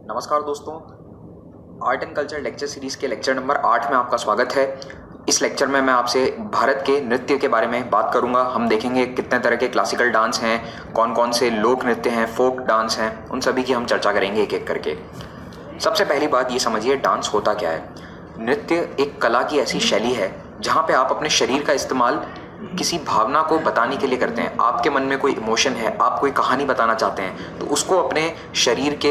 नमस्कार दोस्तों, art and culture lecture series के लेक्चर नंबर 8 में आपका स्वागत है। इस लेक्चर में मैं आपसे भारत के नृत्य के बारे में बात करूंगा। हम देखेंगे कितने तरह के क्लासिकल डांस हैं, कौन कौन से लोक नृत्य हैं, फोक डांस हैं, उन सभी की हम चर्चा करेंगे एक एक करके। सबसे पहली बात ये समझिए, डांस होता क्या है। नृत्य एक कला की ऐसी शैली है जहाँ पे आप अपने शरीर का इस्तेमाल किसी भावना को बताने के लिए करते हैं। आपके मन में कोई इमोशन है, आप कोई कहानी बताना चाहते हैं, तो उसको अपने शरीर के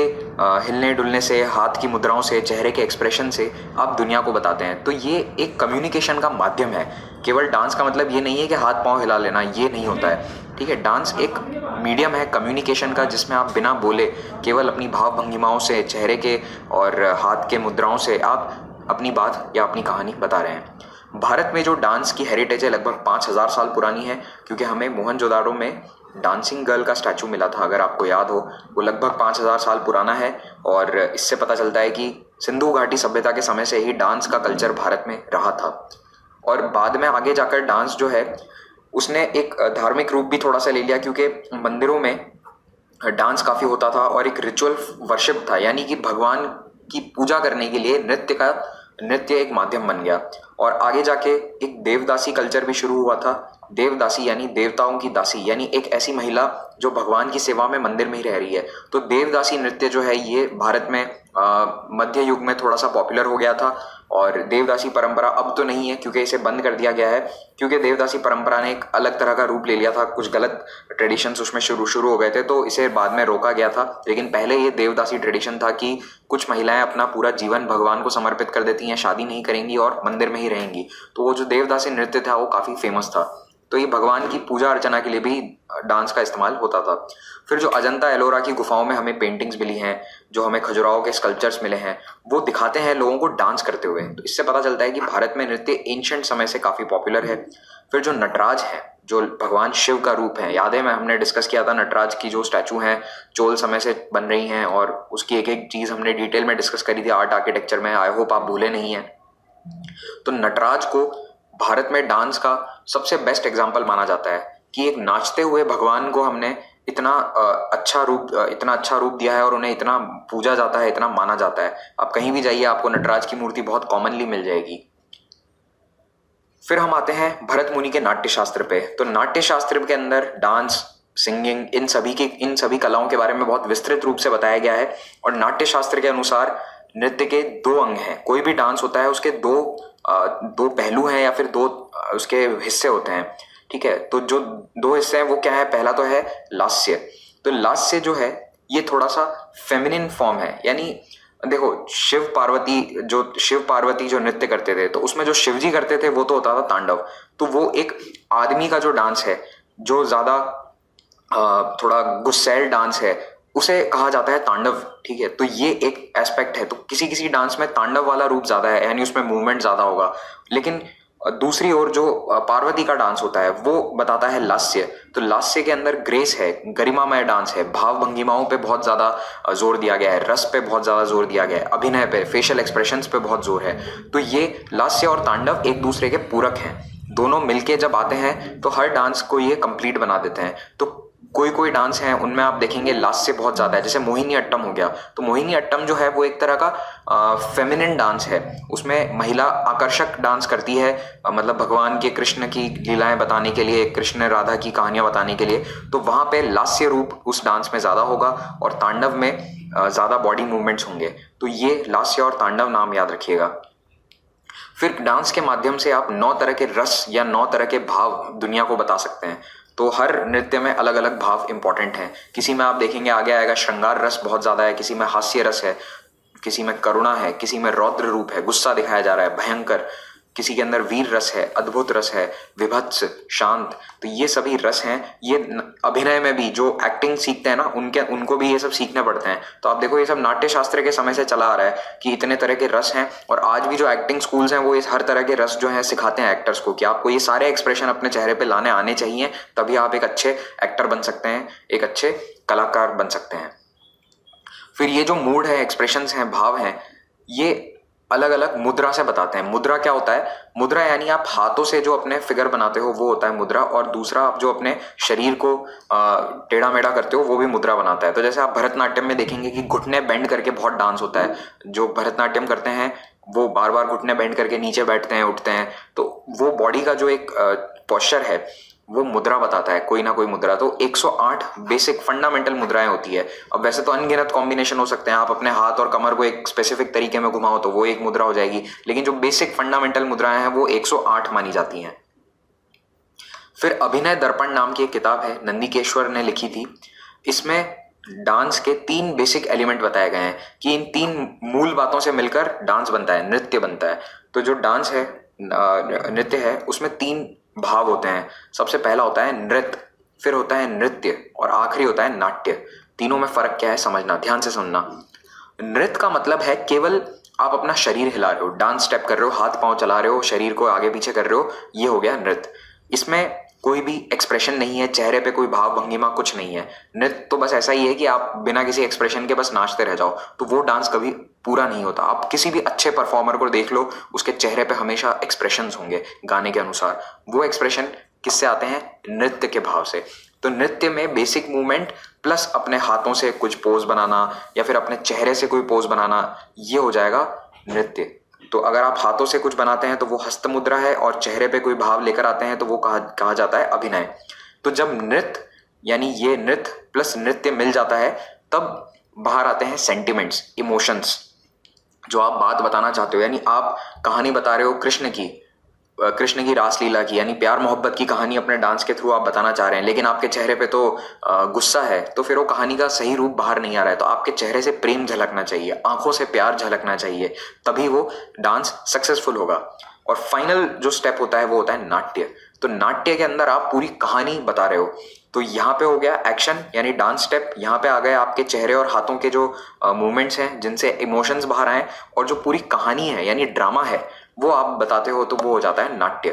हिलने डुलने से, हाथ की मुद्राओं से, चेहरे के एक्सप्रेशन से आप दुनिया को बताते हैं। तो ये एक कम्युनिकेशन का माध्यम है। केवल डांस का मतलब ये नहीं है कि हाथ पांव हिला लेना, ये नहीं होता है, ठीक है। डांस एक मीडियम है कम्युनिकेशन का, जिसमें आप बिना बोले केवल अपनी भाव भंगिमाओं से, चेहरे के और हाथ के मुद्राओं से आप अपनी बात या अपनी कहानी बता रहे हैं। भारत में जो डांस की हेरिटेज है लगभग 5000 साल पुरानी है, क्योंकि हमें मोहनजोदाड़ो में डांसिंग गर्ल का स्टैचू मिला था, अगर आपको याद हो। वो लगभग 5000 साल पुराना है और इससे पता चलता है कि सिंधु घाटी सभ्यता के समय से ही डांस का कल्चर भारत में रहा था। और बाद में आगे जाकर डांस जो है उसने एक धार्मिक रूप भी थोड़ा सा ले लिया, क्योंकि मंदिरों में डांस काफ़ी होता था और एक रिचुअल वर्शिप था, यानी कि भगवान की पूजा करने के लिए नृत्य एक माध्यम बन गया। और आगे जाके एक देवदासी कल्चर भी शुरू हुआ था। देवदासी यानी देवताओं की दासी, यानी एक ऐसी महिला जो भगवान की सेवा में मंदिर में ही रह रही है। तो देवदासी नृत्य जो है ये भारत में मध्य युग में थोड़ा सा पॉपुलर हो गया था। और देवदासी परंपरा अब तो नहीं है, क्योंकि इसे बंद कर दिया गया है, क्योंकि देवदासी परंपरा ने एक अलग तरह का रूप ले लिया था। कुछ गलत ट्रेडिशंस उसमें शुरू हो गए थे, तो इसे बाद में रोका गया था। लेकिन पहले ये देवदासी ट्रेडिशन था कि कुछ महिलाएं अपना पूरा जीवन भगवान को समर्पित कर देती हैं, शादी नहीं करेंगी और मंदिर में ही रहेंगी। तो वो जो देवदासी नृत्य था वो काफ़ी फेमस था। तो ये भगवान की पूजा अर्चना के लिए भी डांस का इस्तेमाल होता था। फिर जो अजंता एलोरा की गुफाओं में हमें पेंटिंग्स मिली हैं, जो हमें खजुराहो के स्कल्पचर्स मिले हैं, वो दिखाते हैं लोगों को डांस करते हुए। तो इससे पता चलता है कि भारत में नृत्य एंशिएंट समय से काफ़ी पॉपुलर है। फिर जो नटराज है, जो भगवान शिव का रूप है, याद है हमने डिस्कस किया था नटराज की जो स्टैचू हैं चोल समय से बन रही हैं, और उसकी एक एक चीज़ हमने डिटेल में डिस्कस करी थी आर्ट आर्किटेक्चर में। आई होप आप भूले नहीं हैं। तो नटराज को भारत में डांस का सबसे बेस्ट एग्जाम्पल माना जाता है कि एक नाचते हुए भगवान को हमने इतना अच्छा रूप दिया है और उन्हें इतना पूजा जाता है, इतना माना जाता है। आप कहीं भी जाइए आपको नटराज की मूर्ति बहुत कॉमनली मिल जाएगी। फिर हम आते हैं भरत मुनि के नाट्य शास्त्र पे। तो नाट्य शास्त्र के अंदर डांस, सिंगिंग, इन सभी कलाओं के बारे में बहुत विस्तृत रूप से बताया गया है। और नाट्य शास्त्र के अनुसार नृत्य के 2 अंग हैं। कोई भी डांस होता है उसके दो पहलू हैं या फिर 2 उसके हिस्से होते हैं, ठीक है। तो जो 2 हिस्से हैं वो क्या है, पहला तो है लास्य। तो लास्य जो है ये थोड़ा सा फेमिनिन फॉर्म है, यानी देखो शिव पार्वती जो नृत्य करते थे, तो उसमें जो शिवजी करते थे वो तो होता था तांडव। तो वो एक आदमी का जो डांस है, जो ज्यादा थोड़ा गुस्सैल डांस है, उसे कहा जाता है तांडव, ठीक है। तो ये एक एस्पेक्ट है। तो किसी किसी डांस में तांडव वाला रूप ज्यादा है, यानी उसमें मूवमेंट ज्यादा होगा। लेकिन दूसरी ओर जो पार्वती का डांस होता है वो बताता है लास्य। तो लास्य के अंदर ग्रेस है, गरिमामय डांस है, भाव भंगिमाओं पे बहुत ज्यादा जोर दिया गया है, रस पे बहुत ज्यादा जोर दिया गया है, अभिनय पे, फेशियल एक्सप्रेशंस पे बहुत जोर है। तो ये लास्य और तांडव एक दूसरे के पूरक हैं। दोनों मिलके जब आते हैं तो हर डांस को ये कंप्लीट बना देते हैं। तो कोई डांस है उनमें आप देखेंगे लास्य बहुत ज्यादा है, जैसे मोहिनी अट्टम हो गया। तो मोहिनी अट्टम जो है वो एक तरह का फेमिनिन डांस है। उसमें महिला आकर्षक डांस करती है, मतलब भगवान के कृष्ण की लीलाएं बताने के लिए, कृष्ण राधा की कहानियां बताने के लिए। तो वहां पे लास्य रूप उस डांस में ज्यादा होगा और तांडव में ज्यादा बॉडी मूवमेंट्स होंगे। तो ये लास्य और तांडव नाम याद रखिएगा। फिर डांस के माध्यम से आप 9 तरह के रस या 9 तरह के भाव दुनिया को बता सकते हैं। तो हर नृत्य में अलग अलग भाव इंपॉर्टेंट हैं। किसी में आप देखेंगे आगे आएगा श्रृंगार रस बहुत ज्यादा है, किसी में हास्य रस है, किसी में करुणा है, किसी में रौद्र रूप है, गुस्सा दिखाया जा रहा है, भयंकर, किसी के अंदर वीर रस है, अद्भुत रस है, विभत्स, शांत। तो ये सभी रस हैं। ये अभिनय में भी जो एक्टिंग सीखते हैं ना, उनको भी ये सब सीखने पड़ते हैं। तो आप देखो ये सब नाट्य शास्त्र के समय से चला आ रहा है कि इतने तरह के रस हैं। और आज भी जो एक्टिंग स्कूल्स हैं वो इस हर तरह के रस जो हैं सिखाते हैं एक्टर्स को, कि आपको ये सारे एक्सप्रेशन अपने चेहरे पे लाने आने चाहिए, तभी आप एक अच्छे एक्टर बन सकते हैं, एक अच्छे कलाकार बन सकते हैं। फिर ये जो मूड है, एक्सप्रेशंस हैं, भाव हैं, ये अलग अलग मुद्रा से बताते हैं। मुद्रा क्या होता है? मुद्रा यानी आप हाथों से जो अपने फिगर बनाते हो वो होता है मुद्रा, और दूसरा आप जो अपने शरीर को टेढ़ा मेढ़ा करते हो वो भी मुद्रा बनाता है। तो जैसे आप भरतनाट्यम में देखेंगे कि घुटने बेंड करके बहुत डांस होता है। जो भरतनाट्यम करते हैं वो बार बार घुटने बेंड करके नीचे बैठते हैं, उठते हैं, तो वो बॉडी का जो एक पोस्चर है वो मुद्रा बताता है, कोई ना कोई मुद्रा। तो 108 बेसिक फंडामेंटल मुद्राएं होती है। अब वैसे तो अनगिनत कॉम्बिनेशन हो सकते हैं, आप अपने हाथ और कमर को एक स्पेसिफिक तरीके में घुमाओ तो वो एक मुद्रा हो जाएगी, लेकिन जो बेसिक फंडामेंटल मुद्राएं हैं वो 108 मानी जाती हैं। फिर अभिनय दर्पण नाम की एक किताब है, नंदीकेश्वर ने लिखी थी। इसमें डांस के 3 बेसिक एलिमेंट बताए गए हैं कि इन 3 मूल बातों से मिलकर डांस बनता है, नृत्य बनता है। तो जो डांस है, नृत्य है, उसमें 3 भाव होते हैं। सबसे पहला होता है नृत्य, फिर होता है नृत्य, और आखिरी होता है नाट्य। तीनों में फर्क क्या है समझना, ध्यान से सुनना। नृत्य का मतलब है केवल आप अपना शरीर हिला रहे हो, डांस स्टेप कर रहे हो, हाथ पांव चला रहे हो, शरीर को आगे पीछे कर रहे हो, ये हो गया नृत्य। इसमें कोई भी एक्सप्रेशन नहीं है, चेहरे पे कोई भाव भंगिमा कुछ नहीं है। नृत्य तो बस ऐसा ही है कि आप बिना किसी एक्सप्रेशन के बस नाचते रह जाओ, तो वो डांस कभी पूरा नहीं होता। आप किसी भी अच्छे परफॉर्मर को देख लो, उसके चेहरे पे हमेशा एक्सप्रेशंस होंगे गाने के अनुसार। वो एक्सप्रेशन किससे आते हैं? नृत्य के भाव से। तो नृत्य में बेसिक मूवमेंट प्लस अपने हाथों से कुछ पोज बनाना या फिर अपने चेहरे से कोई पोज बनाना, ये हो जाएगा नृत्य। तो अगर आप हाथों से कुछ बनाते हैं तो वो हस्त मुद्रा है, और चेहरे पे कोई भाव लेकर आते हैं तो वो कहा जाता है अभिनय। तो जब नृत्य यानी ये नृत्य प्लस नृत्य मिल जाता है, तब बाहर आते हैं सेंटिमेंट्स, इमोशंस, जो आप बात बताना चाहते हो। यानी आप कहानी बता रहे हो कृष्ण की रासलीला की, यानी प्यार मोहब्बत की कहानी अपने डांस के थ्रू आप बताना चाह रहे हैं, लेकिन आपके चेहरे पे तो गुस्सा है, तो फिर वो कहानी का सही रूप बाहर नहीं आ रहा है। तो आपके चेहरे से प्रेम झलकना चाहिए, आंखों से प्यार झलकना चाहिए, तभी वो डांस सक्सेसफुल होगा। और फाइनल जो स्टेप होता है वो होता है नाट्य। तो नाट्य के अंदर आप पूरी कहानी बता रहे हो। तो यहाँ पे हो गया एक्शन यानी डांस स्टेप, यहाँ पे आ गए आपके चेहरे और हाथों के जो मूवमेंट्स हैं जिनसे इमोशंस बाहर आए, और जो पूरी कहानी है यानी ड्रामा है वो आप बताते हो, तो वो हो जाता है नाट्य।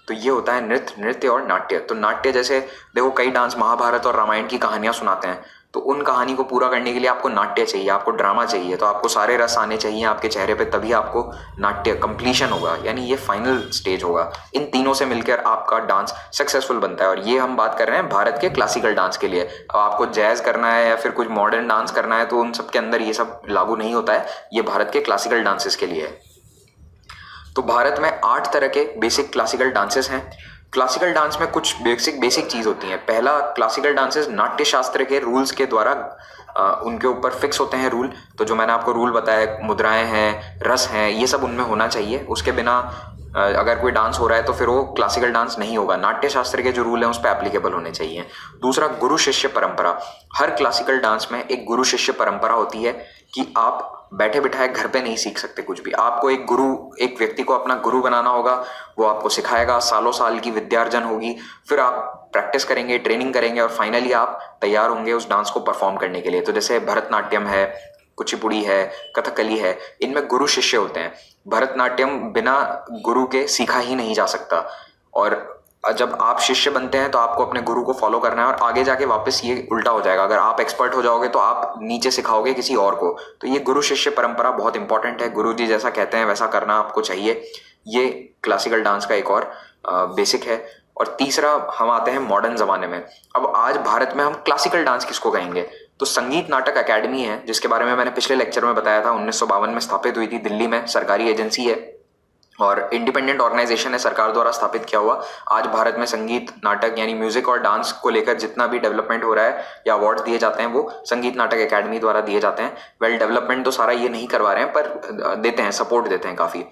तो ये होता है नृत्य और नाट्य। तो नाट्य जैसे देखो कई डांस महाभारत और रामायण की कहानियां सुनाते हैं, तो उन कहानी को पूरा करने के लिए आपको नाट्य चाहिए, आपको ड्रामा चाहिए, तो आपको सारे रस आने चाहिए आपके चेहरे पे, तभी आपको नाट्य कंप्लीशन होगा, यानी ये फाइनल स्टेज होगा। इन तीनों से मिलकर आपका डांस सक्सेसफुल बनता है। और ये हम बात कर रहे हैं भारत के क्लासिकल डांस के लिए। अब आपको जैज करना है या फिर कुछ मॉडर्न डांस करना है तो उन सब के अंदर ये सब लागू नहीं होता है, ये भारत के क्लासिकल डांसेस के लिए है। तो भारत में 8 तरह के बेसिक क्लासिकल डांसेस हैं। क्लासिकल डांस में कुछ बेसिक चीज होती है। पहला, क्लासिकल डांसेस नाट्य शास्त्र के रूल्स के द्वारा उनके ऊपर फिक्स होते हैं रूल। तो जो मैंने आपको रूल बताया, मुद्राएं हैं, रस हैं, ये सब उनमें होना चाहिए। उसके बिना अगर कोई डांस हो रहा है तो फिर वो क्लासिकल डांस नहीं होगा। नाट्य शास्त्र के जो रूल हैं उस पर एप्लीकेबल होने चाहिए। दूसरा, गुरु शिष्य परंपरा। हर क्लासिकल डांस में एक गुरु शिष्य परंपरा होती है कि आप बैठे बिठाए घर पे नहीं सीख सकते कुछ भी। आपको एक व्यक्ति को अपना गुरु बनाना होगा, वो आपको सिखाएगा, सालों साल की विद्यार्जन होगी, फिर आप प्रैक्टिस करेंगे, ट्रेनिंग करेंगे, और फाइनली आप तैयार होंगे उस डांस को परफॉर्म करने के लिए। तो जैसे भरतनाट्यम है, कुचिपुड़ी है, कथकली है, इनमें गुरु शिष्य होते हैं। भरतनाट्यम बिना गुरु के सीखा ही नहीं जा सकता, और जब आप शिष्य बनते हैं तो आपको अपने गुरु को फॉलो करना है, और आगे जाके वापस ये उल्टा हो जाएगा। अगर आप एक्सपर्ट हो जाओगे तो आप नीचे सिखाओगे किसी और को। तो ये गुरु शिष्य परंपरा बहुत इंपॉर्टेंट है। गुरु जी जैसा कहते हैं वैसा करना आपको चाहिए। ये क्लासिकल डांस का एक और बेसिक है। और तीसरा, हम आते हैं मॉडर्न जमाने में। अब आज भारत में हम क्लासिकल डांस किसको कहेंगे? तो संगीत नाटक अकेडमी है, जिसके बारे में मैंने पिछले लेक्चर में बताया था। 1952 में स्थापित हुई थी, दिल्ली में, सरकारी एजेंसी है और इंडिपेंडेंट ऑर्गेनाइजेशन है, सरकार द्वारा स्थापित किया हुआ। आज भारत में संगीत नाटक यानी म्यूजिक और डांस को लेकर जितना भी डेवलपमेंट हो रहा है या अवार्ड्स दिए जाते हैं वो संगीत नाटक एकेडमी द्वारा दिए जाते हैं। वेल, डेवलपमेंट तो सारा ये नहीं करवा रहे हैं, पर देते हैं, सपोर्ट देते हैं काफी।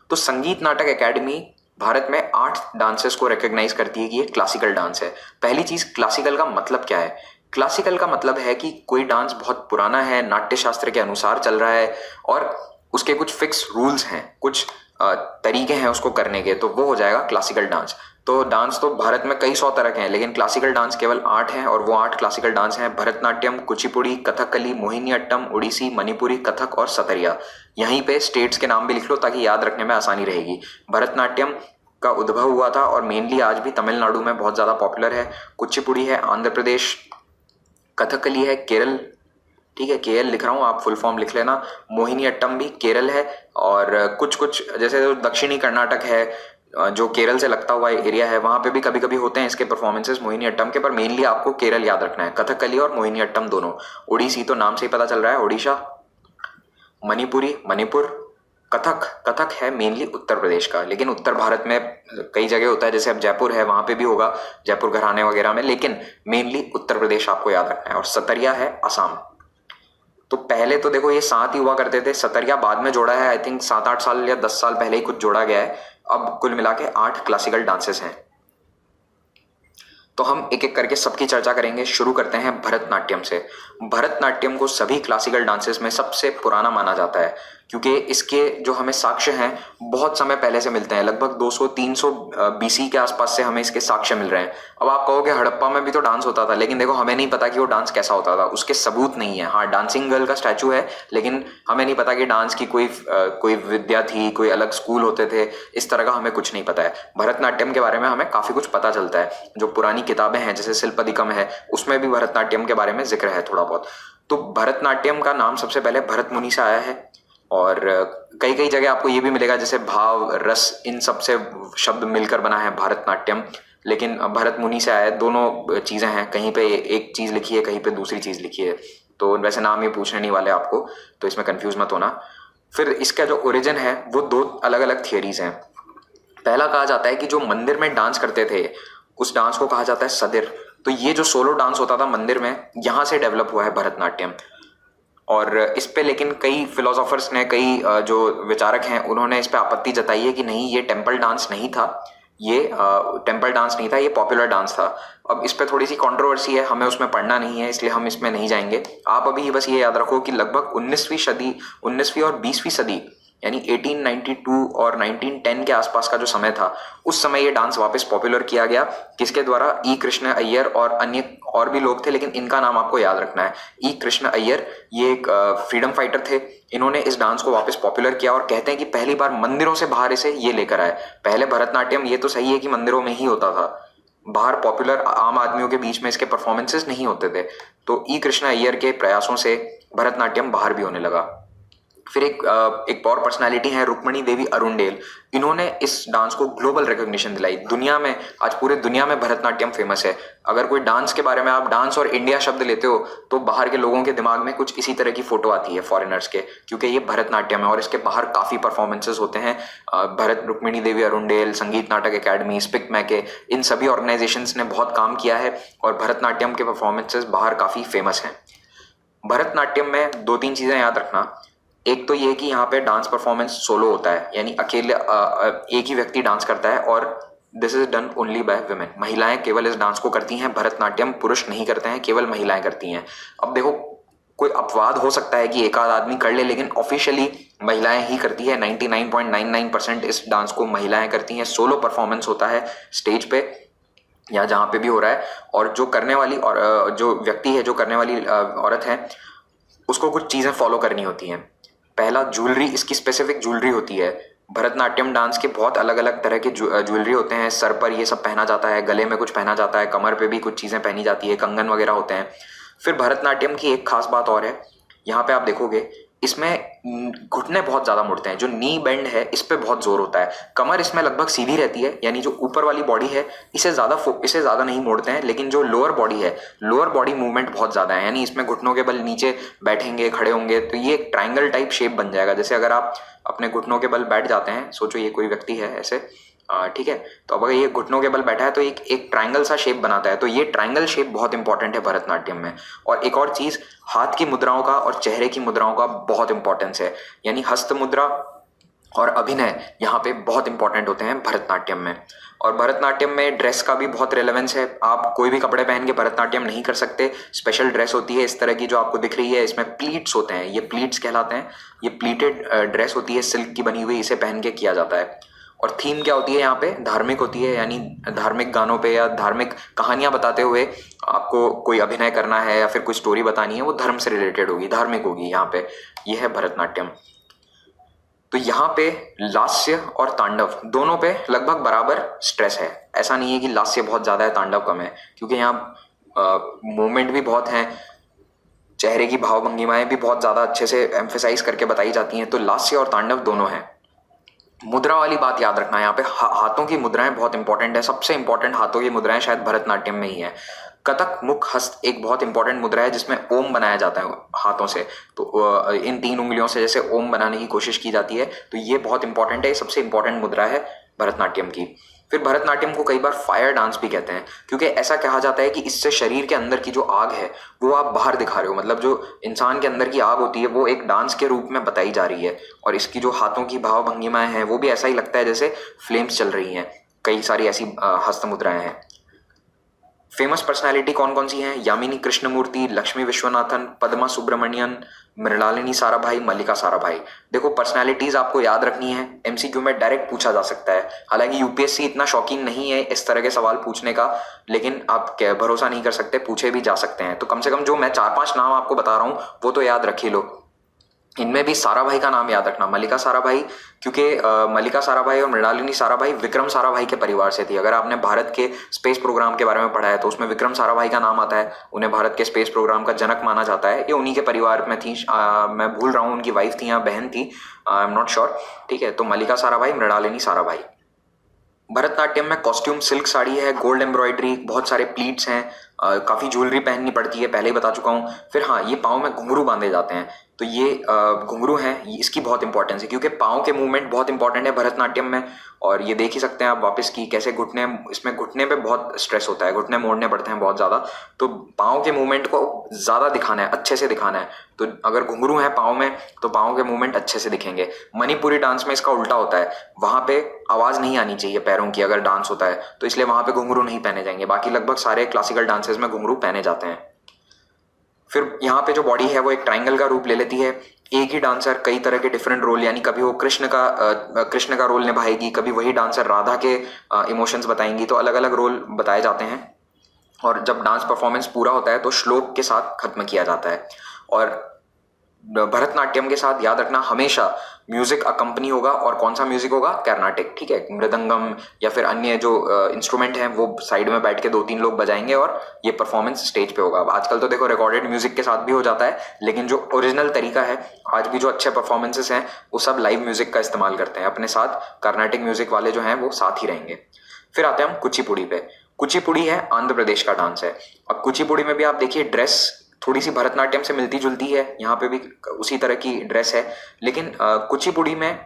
तो संगीत नाटक एकेडमी भारत में 8 डांसेस को रिकॉग्नाइज करती है कि ये क्लासिकल डांस है। पहली चीज, क्लासिकल का मतलब क्या है? क्लासिकल का मतलब है कि कोई डांस बहुत पुराना है, नाट्य शास्त्र के अनुसार चल रहा है, और उसके कुछ फिक्स रूल्स हैं, कुछ तरीके हैं उसको करने के, तो वो हो जाएगा क्लासिकल डांस। तो डांस तो भारत में कई 100 तरह के हैं, लेकिन क्लासिकल डांस केवल 8 हैं, और वो 8 क्लासिकल डांस हैं: भरतनाट्यम, कुचिपुड़ी, कथकली, मोहिनीअट्टम, ओडिसी, मणिपुरी, कथक और सतरिया। यहीं पे स्टेट्स के नाम भी लिख लो ताकि याद रखने में आसानी रहेगी। भरतनाट्यम का उद्भव हुआ था और मेनली आज भी तमिलनाडु में बहुत ज्यादा पॉपुलर है। कुचिपुड़ी है आंध्र प्रदेश, कथकली है केरल, ठीक है, केएल लिख रहा हूँ, आप फुल फॉर्म लिख लेना। मोहिनी अट्टम भी केरल है, और कुछ कुछ जैसे दक्षिणी कर्नाटक है जो केरल से लगता हुआ एरिया है, वहां पे भी कभी कभी होते हैं इसके परफॉर्मेंसेस मोहिनी अट्टम के, पर मेनली आपको केरल याद रखना है, कथकली और मोहिनी अट्टम दोनों। ओडिसी तो नाम से ही पता चल रहा है, ओडिशा। मणिपुरी, मणिपुर। कथक, कथक है मेनली उत्तर प्रदेश का, लेकिन उत्तर भारत में कई जगह होता है, जैसे अब जयपुर है वहां पे भी होगा, जयपुर घराने वगैरह में, लेकिन मेनली उत्तर प्रदेश आपको याद रखना है। और सतरिया है असम। तो पहले तो देखो ये 7 ही हुआ करते थे, सतरिया बाद में जोड़ा है, आई थिंक 7-8 साल या 10 साल पहले ही कुछ जोड़ा गया है। अब कुल मिला के 8 क्लासिकल डांसेस हैं। तो हम एक एक करके सबकी चर्चा करेंगे। शुरू करते हैं भरतनाट्यम से। भरतनाट्यम को सभी क्लासिकल डांसेस में सबसे पुराना माना जाता है, क्योंकि इसके जो हमें साक्ष्य हैं बहुत समय पहले से मिलते हैं, लगभग 200-300 बीसी के आसपास से हमें इसके साक्ष्य मिल रहे हैं। अब आप कहोगे हड़प्पा में भी तो डांस होता था, लेकिन देखो हमें नहीं पता कि वो डांस कैसा होता था, उसके सबूत नहीं है। हाँ, डांसिंग गर्ल का स्टैचू है, लेकिन हमें नहीं पता कि डांस की कोई विद्या थी, कोई अलग स्कूल होते थे, इस तरह का हमें कुछ नहीं पता है। भरतनाट्यम के बारे में हमें काफी कुछ पता चलता है, जो पुरानी किताबें हैं जैसे शिल्पदिकम है, उसमें भी भरतनाट्यम के बारे में जिक्र है थोड़ा बहुत। तो भरतनाट्यम का नाम सबसे पहले भरत मुनि से आया है, और कई कई जगह आपको ये भी मिलेगा जैसे भाव, रस, इन सब से शब्द मिलकर बना है भरतनाट्यम, लेकिन भरत मुनि से आया है। दोनों चीजें हैं, कहीं पे एक चीज लिखी है, कहीं पे दूसरी चीज लिखी है, तो वैसे नाम ही पूछने नहीं वाले आपको, तो इसमें कंफ्यूज मत होना। फिर इसका जो ओरिजिन है वो 2 अलग अलग थियरीज हैं। पहला कहा जाता है कि जो मंदिर में डांस करते थे उस डांस को कहा जाता है सदिर। तो ये जो सोलो डांस होता था मंदिर में, यहां से डेवलप हुआ है भरतनाट्यम। और इस पे लेकिन कई फिलोसोफर्स ने, कई जो विचारक हैं, उन्होंने इस पे आपत्ति जताई है कि नहीं, ये टेम्पल डांस नहीं था, ये टेम्पल डांस नहीं था, ये पॉपुलर डांस था। अब इस पे थोड़ी सी कंट्रोवर्सी है, हमें उसमें पढ़ना नहीं है, इसलिए हम इसमें नहीं जाएंगे। आप अभी बस ये याद रखो कि लगभग 19वीं और 20वीं सदी यानी 1892 और 1910 के आसपास का जो समय था, उस समय ये डांस वापस पॉपुलर किया गया। किसके द्वारा? ई कृष्ण अय्यर और अन्य और भी लोग थे, लेकिन इनका नाम आपको याद रखना है। ई कृष्ण अय्यर ये एक फ्रीडम फाइटर थे। इन्होंने इस डांस को वापस पॉपुलर किया, और कहते हैं कि पहली बार मंदिरों से बाहर इसे ये लेकर आए। पहले भरतनाट्यम ये तो सही है कि मंदिरों में ही होता था, बाहर पॉपुलर आम आदमियों के बीच में इसके परफॉर्मेंसेस नहीं होते थे। तो ई कृष्ण अय्यर के प्रयासों से भरतनाट्यम बाहर भी होने लगा। फिर एक और पर्सनालिटी है रुक्मणी देवी अरुणडेल। इन्होंने इस डांस को ग्लोबल रिकॉग्निशन दिलाई। दुनिया में आज पूरे दुनिया में भरतनाट्यम फेमस है। अगर कोई डांस के बारे में आप डांस और इंडिया शब्द लेते हो तो बाहर के लोगों के दिमाग में कुछ इसी तरह की फोटो आती है फॉरेनर्स के, क्योंकि ये भरतनाट्यम है और इसके बाहर काफी परफॉर्मेंसेस होते हैं। रुक्मणी देवी अरुणडेल, संगीत नाटक अकेडमी, स्पिक मैके, इन सभी ऑर्गेनाइजेशंस ने बहुत काम किया है और भरतनाट्यम के परफॉर्मेंसेस बाहर काफी फेमस हैं। भरतनाट्यम में 2-3 चीजें याद रखना। एक तो ये कि यहाँ पे डांस परफॉर्मेंस सोलो होता है, यानी अकेले एक ही व्यक्ति डांस करता है, और this is done only by women. महिलाएं केवल इस डांस को करती हैं। भरतनाट्यम पुरुष नहीं करते हैं, केवल महिलाएं करती हैं। अब देखो, कोई अपवाद हो सकता है कि एक आध आदमी कर ले, लेकिन ऑफिशियली महिलाएं ही करती है। 99.99% इस डांस को महिलाएं करती हैं। सोलो परफॉर्मेंस होता है स्टेज पे या जहाँ पे भी हो रहा है, और जो करने वाली और जो व्यक्ति है, जो करने वाली औरत है, उसको कुछ चीजें फॉलो करनी होती हैं। पहला, ज्वेलरी, इसकी स्पेसिफिक ज्वेलरी होती है। भरतनाट्यम डांस के बहुत अलग अलग तरह के ज्वेलरी होते हैं। सर पर ये सब पहना जाता है, गले में कुछ पहना जाता है, कमर पे भी कुछ चीजें पहनी जाती है, कंगन वगैरह होते हैं। फिर भरतनाट्यम की एक खास बात और है, यहाँ पे आप देखोगे इसमें घुटने बहुत ज्यादा मुड़ते हैं। जो नी बेंड है इस पे बहुत जोर होता है। कमर इसमें लगभग सीधी रहती है, यानी जो ऊपर वाली बॉडी है इसे ज्यादा नहीं मोड़ते हैं, लेकिन जो लोअर बॉडी है, लोअर बॉडी मूवमेंट बहुत ज्यादा है, यानी इसमें घुटनों के बल नीचे बैठेंगे, खड़े होंगे तो ये एक ट्राइंगल टाइप शेप बन जाएगा। जैसे अगर आप अपने घुटनों के बल बैठ जाते हैं, सोचो ये कोई व्यक्ति है ऐसे, ठीक है, तो अब अगर ये घुटनों के बल बैठा है तो एक ट्राइंगल सा शेप बनाता है। तो ये ट्राइंगल शेप बहुत इंपॉर्टेंट है भरतनाट्यम में। और एक और चीज, हाथ की मुद्राओं का और चेहरे की मुद्राओं का बहुत इंपॉर्टेंस है, यानी हस्त मुद्रा और अभिनय यहाँ पे बहुत इंपॉर्टेंट होते हैं भरतनाट्यम में। और भरतनाट्यम में ड्रेस का भी बहुत रेलेवेंस है। आप कोई भी कपड़े पहन के भरतनाट्यम नहीं कर सकते। स्पेशल ड्रेस होती है इस तरह की जो आपको दिख रही है, इसमें प्लीट्स होते हैं, ये प्लीट्स कहलाते हैं। ये प्लीटेड ड्रेस होती है, सिल्क की बनी हुई, इसे पहन के किया जाता है। और थीम क्या होती है यहाँ पे? धार्मिक होती है, यानी धार्मिक गानों पे या धार्मिक कहानियां बताते हुए आपको कोई अभिनय करना है या फिर कोई स्टोरी बतानी है, वो धर्म से रिलेटेड होगी, धार्मिक होगी यहाँ पे। ये है भरतनाट्यम। तो यहाँ पे लास्य और तांडव दोनों पे लगभग बराबर स्ट्रेस है। ऐसा नहीं है कि लास्य बहुत ज्यादा है तांडव कम है, क्योंकि यहाँ मूवमेंट भी बहुत है। चेहरे की भाव भंगिमाएं भी बहुत ज़्यादा अच्छे से एम्फेसाइज करके बताई जाती हैं। तो लास्य और तांडव दोनों हैं। मुद्रा वाली बात याद रखना, यहाँ पे हाथों की मुद्राएं बहुत इंपॉर्टेंट है। सबसे इंपॉर्टेंट हाथों की मुद्राएं शायद भरतनाट्यम में ही है। कथक मुख हस्त एक बहुत इंपॉर्टेंट मुद्रा है जिसमें ओम बनाया जाता है हाथों से। तो इन 3 उंगलियों से जैसे ओम बनाने की कोशिश की जाती है, तो ये बहुत इंपॉर्टेंट है, सबसे इंपॉर्टेंट मुद्रा है भरतनाट्यम की। फिर भरतनाट्यम को कई बार फायर डांस भी कहते हैं, क्योंकि ऐसा कहा जाता है कि इससे शरीर के अंदर की जो आग है वो आप बाहर दिखा रहे हो। मतलब जो इंसान के अंदर की आग होती है वो एक डांस के रूप में बताई जा रही है। और इसकी जो हाथों की भाव भंगिमाएं हैं वो भी ऐसा ही लगता है जैसे फ्लेम्स चल रही हैं। कई सारी ऐसी हस्त मुद्राएं हैं। फेमस पर्सनालिटी कौन कौन सी हैं? यामिनी कृष्णमूर्ति, लक्ष्मी विश्वनाथन, पद्मा सुब्रमण्यन, मृणालिनी साराभाई, मल्लिका साराभाई। देखो, पर्सनालिटीज आपको याद रखनी है, एमसीक्यू में डायरेक्ट पूछा जा सकता है। हालांकि यूपीएससी इतना शौकीन नहीं है इस तरह के सवाल पूछने का, लेकिन आप भरोसा नहीं कर सकते, पूछे भी जा सकते हैं। तो कम से कम जो मैं 4-5 नाम आपको बता रहा हूँ वो तो याद रख ही लो। इनमें भी साराभाई का नाम याद रखना, मल्लिका साराभाई, क्योंकि मल्लिका साराभाई और मृणालिनी साराभाई विक्रम साराभाई के परिवार से थी। अगर आपने भारत के स्पेस प्रोग्राम के बारे में पढ़ा है तो उसमें विक्रम साराभाई का नाम आता है। उन्हें भारत के स्पेस प्रोग्राम का जनक माना जाता है। ये उन्हीं के परिवार में थी। मैं भूल रहा हूँ उनकी वाइफ थी या बहन थी, आई एम नॉट श्योर। ठीक है, तो मल्लिका साराभाई, मृणालिनी साराभाई। भरतनाट्यम में कॉस्ट्यूम सिल्क साड़ी है, गोल्ड एम्ब्रॉयडरी, बहुत सारे प्लीट्स हैं, काफ़ी ज्वेलरी पहननी पड़ती है, पहले ही बता चुका हूँ। फिर हाँ, ये पाँव में घुंघरू बांधे जाते हैं। तो ये घुंघरू हैं, इसकी बहुत इंपॉर्टेंस है क्योंकि पाँव के मूवमेंट बहुत इंपॉर्टेंट है भरतनाट्यम में। और ये देख ही सकते हैं आप वापस की कैसे घुटने, इसमें घुटने पे बहुत स्ट्रेस होता है, घुटने मोड़ने पड़ते हैं बहुत ज़्यादा। तो पाँव के मूवमेंट को ज़्यादा दिखाना है, अच्छे से दिखाना है। तो अगर घुंघरू है पाँव में तो पाँव के मूवमेंट अच्छे से दिखेंगे। मणिपुरी डांस में इसका उल्टा होता है, वहाँ पे आवाज़ नहीं आनी चाहिए पैरों की अगर डांस होता है, तो इसलिए वहाँ पे घुंघरू नहीं पहने जाएंगे। बाकी लगभग सारे क्लासिकल डांसेस में घुंघरू पहने जाते हैं। फिर यहाँ पे जो बॉडी है वो एक ट्राइंगल का रूप ले लेती है। एक ही डांसर कई तरह के डिफरेंट रोल, यानी कभी वो कृष्ण का रोल निभाएगी, कभी वही डांसर राधा के इमोशंस बताएंगी। तो अलग अलग रोल बताए जाते हैं। और जब डांस परफॉर्मेंस पूरा होता है तो श्लोक के साथ खत्म किया जाता है। और भरतनाट्यम के साथ याद रखना, हमेशा म्यूजिक अकम्पनी होगा। और कौन सा म्यूजिक होगा? कर्नाटिक। ठीक है, मृदंगम या फिर अन्य जो इंस्ट्रूमेंट हैं वो साइड में बैठ के 2-3 लोग बजाएंगे और ये परफॉर्मेंस स्टेज पे होगा। आजकल तो देखो रिकॉर्डेड म्यूजिक के साथ भी हो जाता है, लेकिन जो ओरिजिनल तरीका है, आज भी जो अच्छे परफॉर्मेंसेस हैं वो सब लाइव म्यूजिक का इस्तेमाल करते हैं। अपने साथ कर्नाटिक म्यूजिक वाले जो हैं वो साथ ही रहेंगे। फिर आते हैं हम कुचिपुड़ी पे। कुचिपुड़ी है आंध्र प्रदेश का डांस है। अब कुचिपुड़ी में भी आप देखिए ड्रेस थोड़ी सी भरतनाट्यम से मिलती जुलती है, यहाँ पे भी उसी तरह की ड्रेस है। लेकिन कुचिपुड़ी में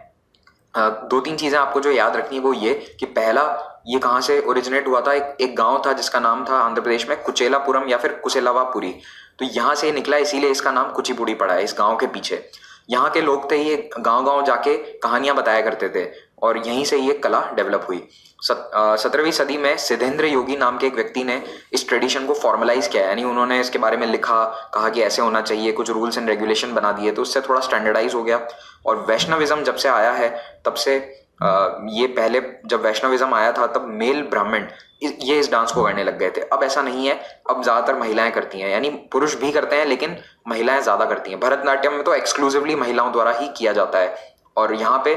2-3 चीज़ें आपको जो याद रखनी है वो ये कि पहला, ये कहाँ से ओरिजिनेट हुआ था? एक गांव था जिसका नाम था आंध्र प्रदेश में कुचेलापुरम या फिर कुसेलावापुरी। तो यहाँ से निकला, इसीलिए इसका नाम कुचिपुड़ी पड़ा है। इस गांव के पीछे यहाँ के लोग थे, ये गांव गांव जाके कहानियां बताया करते थे और यहीं से ये कला डेवलप हुई। 17वीं सदी में सिद्धेंद्र योगी नाम के एक व्यक्ति ने इस ट्रेडिशन को फॉर्मलाइज किया, यानी उन्होंने इसके बारे में लिखा, कहा कि ऐसे होना चाहिए, कुछ रूल्स एंड रेगुलेशन बना दिए, तो उससे थोड़ा स्टैंडर्डाइज हो गया। और वैष्णविज्म जब से आया है तब से ये, पहले जब वैष्णविज्म आया था तब मेल ब्राह्मण ये इस डांस को करने लग गए थे। अब ऐसा नहीं है, अब ज्यादातर महिलाएं करती हैं, यानी पुरुष भी करते हैं लेकिन महिलाएं ज्यादा करती हैं। भरतनाट्यम में तो एक्सक्लूसिवली महिलाओं द्वारा ही किया जाता है और यहाँ पे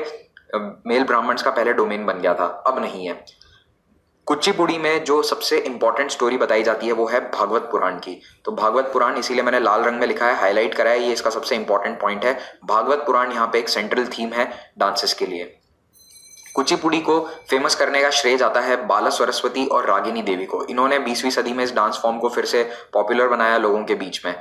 मेल ब्राह्मण्स का पहले डोमेन बन गया था, अब नहीं है। कुचिपुड़ी में जो सबसे इंपॉर्टेंट स्टोरी बताई जाती है वो है भागवत पुराण की। तो भागवत पुराण इसीलिए मैंने लाल रंग में लिखा है, हाईलाइट करा है, ये इसका सबसे इंपॉर्टेंट पॉइंट है। भागवत पुराण यहाँ पे एक सेंट्रल थीम है डांसेस के लिए। कुचिपुड़ी को फेमस करने का श्रेय जाता है बाला सरस्वती और रागिनी देवी को। इन्होंने 20वीं सदी में इस डांस फॉर्म को फिर से पॉपुलर बनाया लोगों के बीच में।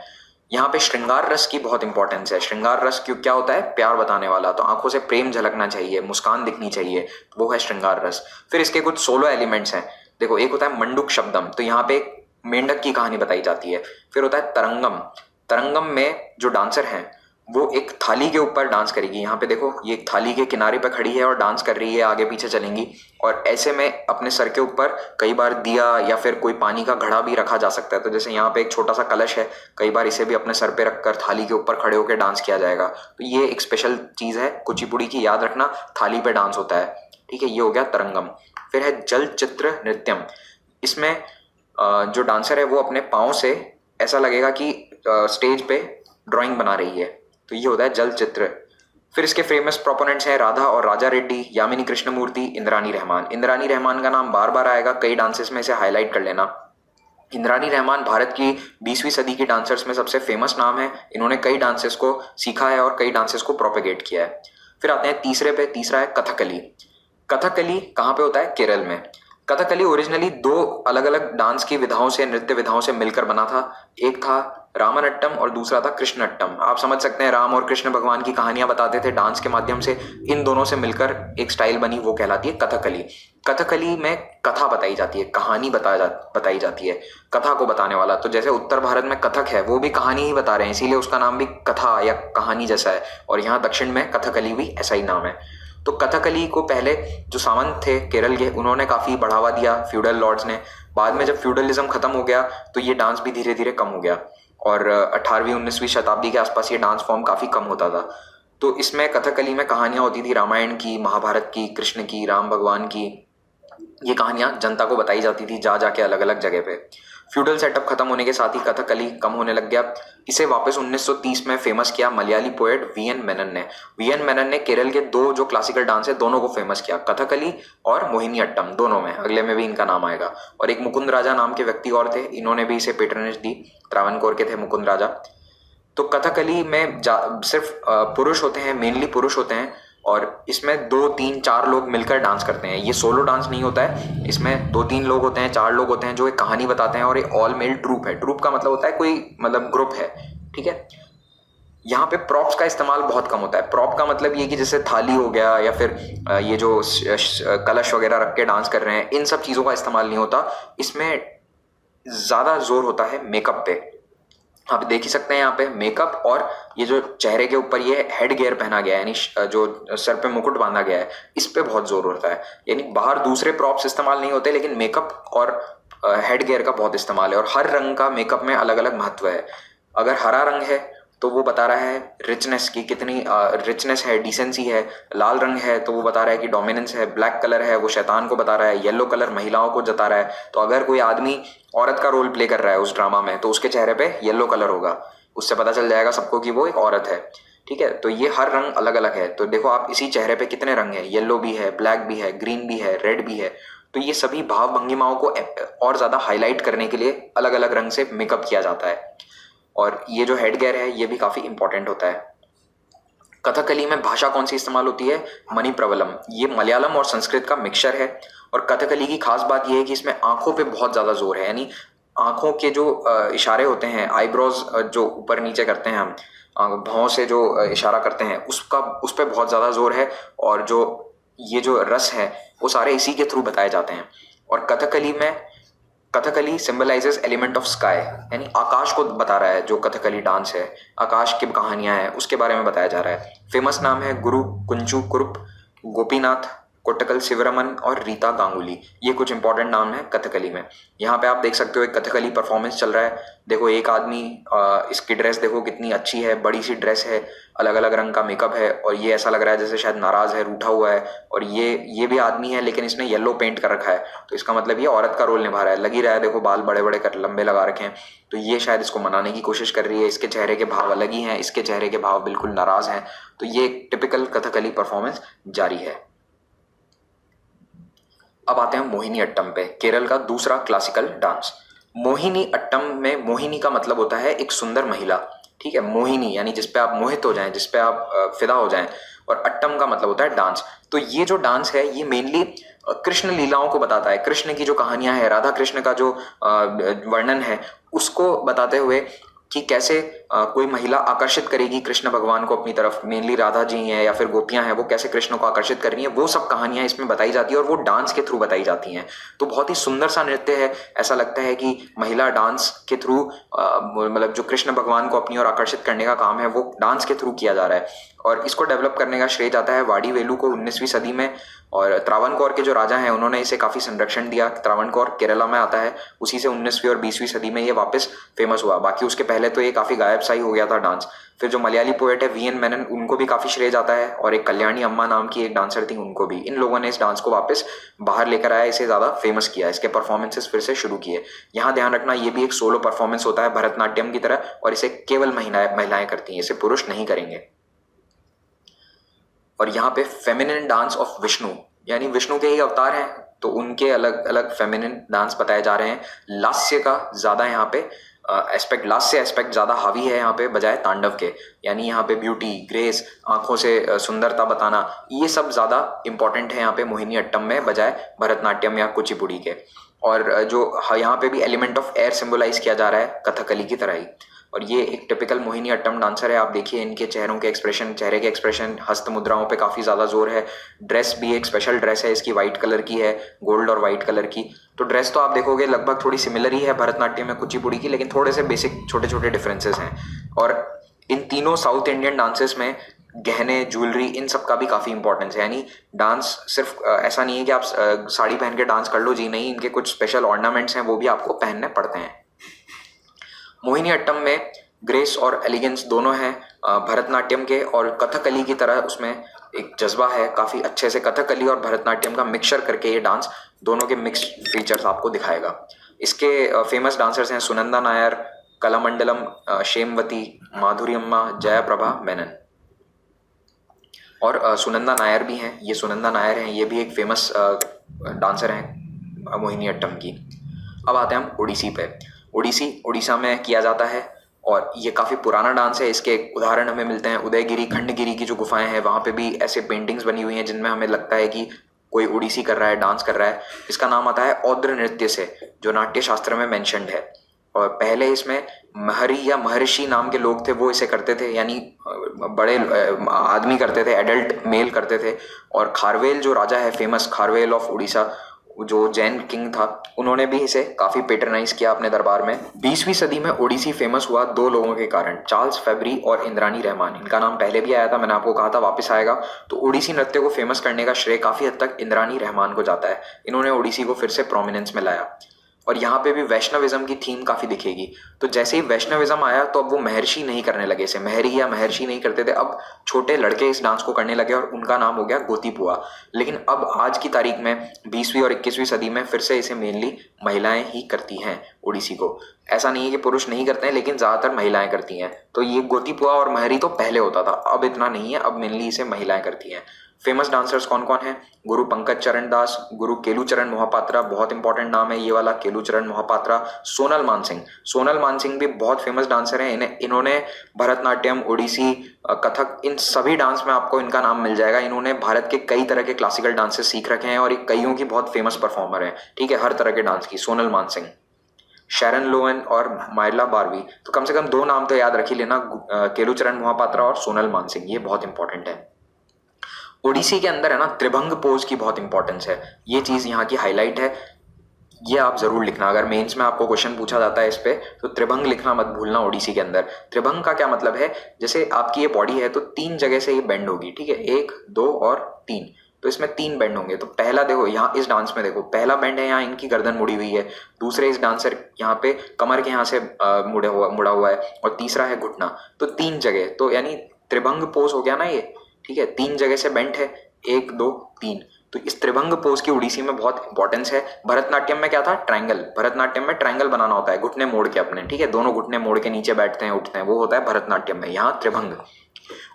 यहाँ पे श्रृंगार रस की बहुत इंपॉर्टेंस है। श्रृंगार रस क्यों, क्या होता है? प्यार बताने वाला। तो आंखों से प्रेम झलकना चाहिए, मुस्कान दिखनी चाहिए, वो है श्रृंगार रस। फिर इसके कुछ सोलो एलिमेंट्स हैं। देखो, एक होता है मंडूक शब्दम, तो यहाँ पे मेंढक की कहानी बताई जाती है। फिर होता है तरंगम। तरंगम में जो डांसर हैं वो एक थाली के ऊपर डांस करेगी। यहाँ पे देखो, ये एक थाली के किनारे पे खड़ी है और डांस कर रही है, आगे पीछे चलेंगी। और ऐसे में अपने सर के ऊपर कई बार दिया या फिर कोई पानी का घड़ा भी रखा जा सकता है। तो जैसे यहाँ पे एक छोटा सा कलश है, कई बार इसे भी अपने सर पे रखकर थाली के ऊपर खड़े होकर डांस किया जाएगा। तो ये एक स्पेशल चीज है कुचिपुड़ी की, याद रखना, थाली पे डांस होता है। ठीक है, ये हो गया तरंगम। फिर है जल चित्र नृत्यम। इसमें जो डांसर है वो अपने पाँव से ऐसा लगेगा कि स्टेज पे ड्राइंग बना रही है, तो ये होता है जल चित्र। फिर इसके फेमस प्रोपोनेंट्स हैं राधा और राजा रेड्डी, यामिनी कृष्णमूर्ति, इंद्रानी रहमान। इंद्रानी रहमान का नाम बार बार आएगा, कई डांसेस में इसे हाईलाइट कर लेना। इंद्राणी रहमान भारत की 20वीं सदी की डांसर्स में सबसे फेमस नाम है। इन्होंने कई डांसेस को सीखा है और कई डांसेस को प्रोपेगेट किया है। फिर आते हैं तीसरे पे, तीसरा है कथकली। कथकली कहाँ पे होता है? केरल में। कथकली ओरिजिनली दो अलग अलग डांस की विधाओं से, नृत्य विधाओं से मिलकर बना था। एक था रामानट्टम और दूसरा था कृष्णट्टम। आप समझ सकते हैं, राम और कृष्ण भगवान की कहानियां बताते थे डांस के माध्यम से। इन दोनों से मिलकर एक स्टाइल बनी, वो कहलाती है कथकली। कथकली में कथा बताई जाती है, कहानी बताई जाती है, कथा को बताने वाला। तो जैसे उत्तर भारत में कथक है, वो भी कहानी ही बता रहे हैं, इसीलिए उसका नाम भी कथा या कहानी जैसा है। और यहाँ दक्षिण में कथकली भी ऐसा ही नाम है। तो कथकली को पहले जो सामंत थे केरल के, उन्होंने काफी बढ़ावा दिया, फ्यूडल लॉर्ड्स ने। बाद में जब फ्यूडलिज्म खत्म हो गया तो ये डांस भी धीरे धीरे कम हो गया और 18वीं 19वीं शताब्दी के आसपास ये डांस फॉर्म काफी कम होता था। तो इसमें कथकली में कहानियां होती थी, रामायण की, महाभारत की, कृष्ण की, राम भगवान की। ये कहानियां जनता को बताई जाती थी जा जाके अलग अलग जगह पे। फ्यूडल सेटअप खत्म होने के साथ ही कथकली कम होने लग गया। इसे वापस 1930 में फेमस किया मलयाली पोएट वीएन मेनन ने। वीएन मेनन ने केरल के दो जो क्लासिकल डांस है दोनों को फेमस किया, कथकली और मोहिनी अट्टम, दोनों में। अगले में भी इनका नाम आएगा। और एक मुकुंद राजा नाम के व्यक्ति और थे, इन्होंने भी इसे पेट्रनेज दी। त्रावणकोर के थे मुकुंद राजा। तो कथकली में सिर्फ पुरुष होते हैं, मेनली पुरुष होते हैं, और इसमें 2 3 4 लोग मिलकर डांस करते हैं। ये सोलो डांस नहीं होता है, इसमें 2 3 लोग होते हैं, 4 लोग होते हैं जो एक कहानी बताते हैं। और ये ऑल मेल ट्रूप है। ट्रूप का मतलब होता है कोई, मतलब ग्रुप है, ठीक है। यहाँ पे प्रॉप्स का इस्तेमाल बहुत कम होता है। प्रॉप का मतलब ये कि जैसे थाली हो गया या फिर ये जो कलश वगैरह रख के डांस कर रहे हैं, इन सब चीज़ों का इस्तेमाल नहीं होता। इसमें ज़्यादा जोर होता है मेकअप पे। आप देख ही सकते हैं यहाँ पे मेकअप, और ये जो चेहरे के ऊपर ये हेड गियर पहना गया है, यानी जो सर पे मुकुट बांधा गया है, इस पे बहुत जोर होता है। यानी बाहर दूसरे प्रॉप्स इस्तेमाल नहीं होते, लेकिन मेकअप और हेड गियर का बहुत इस्तेमाल है। और हर रंग का मेकअप में अलग अलग महत्व है। अगर हरा रंग है तो वो बता रहा है रिचनेस की, कितनी रिचनेस है, डिसेंसी है। लाल रंग है तो वो बता रहा है कि डोमिनेंस है। ब्लैक कलर है वो शैतान को बता रहा है। येलो कलर महिलाओं को जता रहा है। तो अगर कोई आदमी औरत का रोल प्ले कर रहा है उस ड्रामा में, तो उसके चेहरे पे येलो कलर होगा, उससे पता चल जाएगा सबको कि वो एक औरत है, ठीक है। तो ये हर रंग अलग अलग है। तो देखो आप, इसी चेहरे पे कितने रंग है, येलो भी है, ब्लैक भी है, ग्रीन भी है, रेड भी है। तो ये सभी भाव भंगिमाओं को और ज्यादा हाईलाइट करने के लिए अलग अलग रंग से मेकअप किया जाता है। और ये जो हेड गियर है ये भी काफी इंपॉर्टेंट होता है। कथकली में भाषा कौन सी इस्तेमाल होती है? मणिप्रवलम। ये मलयालम और संस्कृत का मिक्सचर है। और कथकली की खास बात यह है कि इसमें आंखों पे बहुत ज्यादा जोर है। यानी आंखों के जो इशारे होते हैं, आईब्रोज जो ऊपर नीचे करते हैं हम, भौं से जो इशारा करते हैं, उस पर बहुत ज्यादा जोर है। और जो ये जो रस है वो सारे इसी के थ्रू बताए जाते हैं। और Kathakali symbolizes element of sky, यानी आकाश को बता रहा है। जो कथकली डांस है, आकाश की कहानियां हैं, उसके बारे में बताया जा रहा है। फेमस नाम है गुरु कुंचू कुरुप, गोपीनाथ, कोट्टकल शिवरमन और रीता गांगुली। ये कुछ इंपॉर्टेंट नाम है कथकली में। यहाँ पे आप देख सकते हो एक कथकली परफॉर्मेंस चल रहा है। देखो एक आदमी, इसकी ड्रेस देखो कितनी अच्छी है, बड़ी सी ड्रेस है, अलग अलग रंग का मेकअप है, और ये ऐसा लग रहा है जैसे शायद नाराज है, रूठा हुआ है। और ये भी आदमी है, लेकिन इसने येलो पेंट कर रखा है, तो इसका मतलब ये औरत का रोल निभा रहा है। लग ही रहा है, देखो बाल बड़े बड़े कर लंबे लगा रखे हैं, तो ये शायद इसको मनाने की कोशिश कर रही है। इसके चेहरे के भाव अलग ही हैं, इसके चेहरे के भाव बिल्कुल नाराज हैं। तो ये एक टिपिकल कथकली परफॉर्मेंस जारी है। अब आते हैं मोहिनी अट्टम पे, केरल का दूसरा क्लासिकल डांस। मोहिनी अट्टम में मोहिनी का मतलब होता है एक सुंदर महिला, ठीक है। मोहिनी यानी जिसपे आप मोहित हो जाएं, जिसपे आप फिदा हो जाएं। और अट्टम का मतलब होता है डांस। तो ये जो डांस है ये मेनली कृष्ण लीलाओं को बताता है। कृष्ण की जो कहानियां हैं, राधा कृष्ण का जो वर्णन है, उसको बताते हुए कि कैसे कोई महिला आकर्षित करेगी कृष्ण भगवान को अपनी तरफ। मेनली राधा जी हैं या फिर गोपियां हैं, वो कैसे कृष्ण को आकर्षित कर रही हैं, वो सब कहानियां इसमें बताई जाती है। और वो डांस के थ्रू बताई जाती हैं। तो बहुत ही सुंदर सा नृत्य है। ऐसा लगता है कि महिला डांस के थ्रू, मतलब जो कृष्ण भगवान को अपनी ओर आकर्षित करने का काम है वो डांस के थ्रू किया जा रहा है। और इसको डेवलप करने का श्रेय जाता है वाडी वेलु को 19वीं सदी में। और त्रावणकोर के जो राजा हैं उन्होंने इसे काफी संरक्षण दिया। त्रावणकोर केरला में आता है, उसी से 19वीं और 20वीं सदी में ये वापस फेमस हुआ। बाकी उसके पहले तो ये काफी गायब सा ही हो गया था डांस। फिर जो मलयाली पोएट है वीएन मेनन, उनको भी काफी श्रेय जाता है। और एक कल्याणी अम्मा नाम की एक डांसर थी, उनको भी। इन लोगों ने इस डांस को वापस बाहर लेकर आया, इसे ज्यादा फेमस किया, इसके परफॉर्मेंसेस फिर से शुरू किए। यहाँ ध्यान रखना, ये भी एक सोलो परफॉर्मेंस होता है भरतनाट्यम की तरह, और इसे केवल महिलाएं करती हैं, इसे पुरुष नहीं करेंगे। और यहाँ पे फेमिनिन डांस ऑफ विष्णु, यानी विष्णु के ही अवतार हैं, तो उनके अलग अलग फेमिनिन डांस बताए जा रहे हैं। लास्य का ज़्यादा यहाँ पे एस्पेक्ट, लास्य एस्पेक्ट ज़्यादा हावी है यहाँ पे बजाय तांडव के, यानी यहाँ पे ब्यूटी, ग्रेस, आंखों से सुंदरता बताना, ये सब ज़्यादा इंपॉर्टेंट है यहाँ पे मोहिनी अट्टम में बजाय भरतनाट्यम या कुचिपुड़ी के। और जो यहाँ पे भी एलिमेंट ऑफ एयर सिंबलाइज किया जा रहा है कथकली की तरह ही। और ये एक टिपिकल मोहिनी अट्टम डांसर है। आप देखिए इनके चेहरों के एक्सप्रेशन, चेहरे के एक्सप्रेशन, हस्त मुद्राओं पे काफ़ी ज़्यादा जोर है। ड्रेस भी एक स्पेशल ड्रेस है इसकी, वाइट कलर की है, गोल्ड और वाइट कलर की। तो ड्रेस तो आप देखोगे लगभग थोड़ी सिमिलर ही है भरतनाट्यम में कुचिपुड़ी की, लेकिन थोड़े से बेसिक छोटे छोटे डिफरेंसेस हैं। और इन तीनों साउथ इंडियन डांसेस में गहने, ज्वेलरी, इन सब का भी काफ़ी इंपॉर्टेंस है। यानी डांस सिर्फ ऐसा नहीं है कि आप साड़ी पहन के डांस कर लो जी, नहीं, इनके कुछ स्पेशल ऑर्नामेंट्स हैं वो भी आपको पहनने पड़ते हैं। मोहिनी अट्टम में ग्रेस और एलिगेंस दोनों हैं भरतनाट्यम के, और कथकली की तरह उसमें एक जज्बा है काफ़ी अच्छे से। कथकली और भरतनाट्यम का मिक्सचर करके ये डांस दोनों के मिक्स फीचर्स आपको दिखाएगा। इसके फेमस डांसर्स हैं सुनंदा नायर, कलामंडलम, शेमवती, माधुर्यम्मा, जयाप्रभा मेनन। और सुनंदा नायर भी हैं, ये सुनंदा नायर हैं, ये भी एक फेमस डांसर हैं मोहिनी अट्टम की। अब आते हैं हम ओडिसी पे। ओडिसी उड़ीसा में किया जाता है और ये काफ़ी पुराना डांस है। इसके उदाहरण हमें मिलते हैं उदयगिरी, खंडगिरी की जो गुफाएं हैं वहाँ पे भी ऐसे पेंटिंग्स बनी हुई हैं जिनमें हमें लगता है कि कोई ओडिसी कर रहा है, डांस कर रहा है। इसका नाम आता है औद्र नृत्य से, जो नाट्य शास्त्र में मेंशन्ड है। और पहले इसमें महरी या महर्षि नाम के लोग थे, वो इसे करते थे, यानी बड़े आदमी करते थे, एडल्ट मेल करते थे। और खारवेल जो राजा है फेमस, खारवेल ऑफ उड़ीसा, जो जैन किंग था, उन्होंने भी इसे काफ़ी पेटरनाइज किया अपने दरबार में। 20वीं सदी में ओडिसी फेमस हुआ दो लोगों के कारण, चार्ल्स फेब्री और इंद्रानी रहमान। इनका नाम पहले भी आया था, मैंने आपको कहा था वापस आएगा। तो ओडिसी नृत्य को फेमस करने का श्रेय काफ़ी हद तक इंद्रानी रहमान को जाता है। इन्होंने ओडिसी को फिर से प्रोमिनेंस में लाया। और यहाँ पे भी वैष्णविज्म की थीम काफ़ी दिखेगी। तो जैसे ही वैष्णविज्म आया तो अब वो महर्षि नहीं करने लगे, इसे महरी या महर्षि नहीं करते थे, अब छोटे लड़के इस डांस को करने लगे और उनका नाम हो गया गोतीपुआ। लेकिन अब आज की तारीख में 20वीं और 21वीं सदी में फिर से इसे मेनली महिलाएं ही करती हैं ओडिसी को। ऐसा नहीं है कि पुरुष नहीं करते हैं, लेकिन ज़्यादातर महिलाएं करती हैं। तो ये गोतीपुआ और महरी तो पहले होता था, अब इतना नहीं है, अब मेनली इसे महिलाएं करती हैं। फेमस डांसर्स कौन कौन हैं? गुरु पंकज चरण दास, गुरु केलूचरण मोहपात्रा, बहुत इंपॉर्टेंट नाम है ये वाला, केलूचरण मोहपात्रा। सोनल मानसिंह, सोनल मानसिंह भी बहुत फेमस डांसर हैं। इन्होंने भरतनाट्यम, ओडिसी, कथक, इन सभी डांस में आपको इनका नाम मिल जाएगा। इन्होंने भारत के कई तरह के क्लासिकल डांसेस सीख रखे हैं और ये कईयों की बहुत फेमस परफॉर्मर है, ठीक है, हर तरह के डांस की। सोनल मानसिंह, शैरन लोवन और माइला बारवी, तो कम से कम दो नाम तो याद रख ही लेना, केलूचरण मोहपात्रा और सोनल मानसिंह, ये बहुत इंपॉर्टेंट है। ओडिसी के अंदर है ना त्रिभंग पोज की बहुत इंपॉर्टेंस है, ये चीज़ यहाँ की हाईलाइट है, ये आप जरूर लिखना। अगर मेंस में आपको क्वेश्चन पूछा जाता है इस पे, तो त्रिभंग लिखना मत भूलना ओडिसी के अंदर। त्रिभंग का क्या मतलब है? जैसे आपकी ये बॉडी है तो तीन जगह से ये बेंड होगी, ठीक है, 1, 2 और 3, तो इसमें 3 बेंड होंगे। तो पहला देखो यहाँ इस डांस में, देखो पहला बेंड है यहाँ इनकी गर्दन मुड़ी हुई है, दूसरे इस डांसर यहाँ पे कमर के यहाँ से मुड़ा हुआ है, और तीसरा है घुटना। तो 3 जगह, तो यानी त्रिभंग पोज हो गया ना ये, ठीक है, 3 जगह से बेंट है, 1, 2, 3। तो इस त्रिभंग पोज की ओडिसी में बहुत इंपॉर्टेंस है। भरतनाट्यम में क्या था? ट्रायंगल, भरतनाट्यम में ट्रायंगल बनाना होता है, घुटने मोड़ के अपने, ठीक है, दोनों घुटने मोड़ के नीचे बैठते हैं, उठते हैं, वो होता है भरतनाट्यम में। यहाँ त्रिभंग,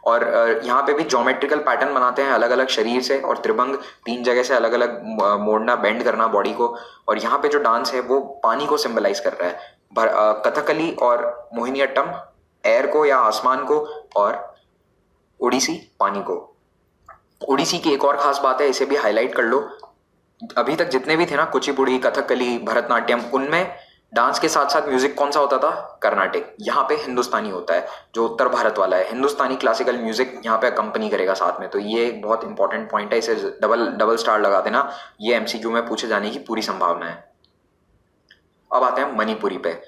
और यहाँ पे भी ज्योमेट्रिकल पैटर्न बनाते हैं अलग अलग शरीर से, और त्रिभंग 3 जगह से अलग अलग मोड़ना, बेंड करना बॉडी को। और यहाँ पे जो डांस है वो पानी को सिंबलाइज कर रहा है। कथकली और मोहिनी अट्टम एयर को या आसमान को, और ओडिसी पानी को। ओडिसी की एक और खास बात है, इसे भी हाईलाइट कर लो। अभी तक जितने भी थे ना, कुचिपुड़ी, कथकली, भरतनाट्यम, उनमें डांस के साथ साथ म्यूजिक कौन सा होता था? कर्नाटिक। यहाँ पे हिंदुस्तानी होता है, जो उत्तर भारत वाला है, हिंदुस्तानी क्लासिकल म्यूजिक यहाँ पे अकम्पनी करेगा साथ में। तो ये एक बहुत इंपॉर्टेंट पॉइंट है, इसे डबल स्टार लगा देना, ये एमसीक्यू में पूछे जाने की पूरी संभावना है। अब आते हैं मणिपुरी पे।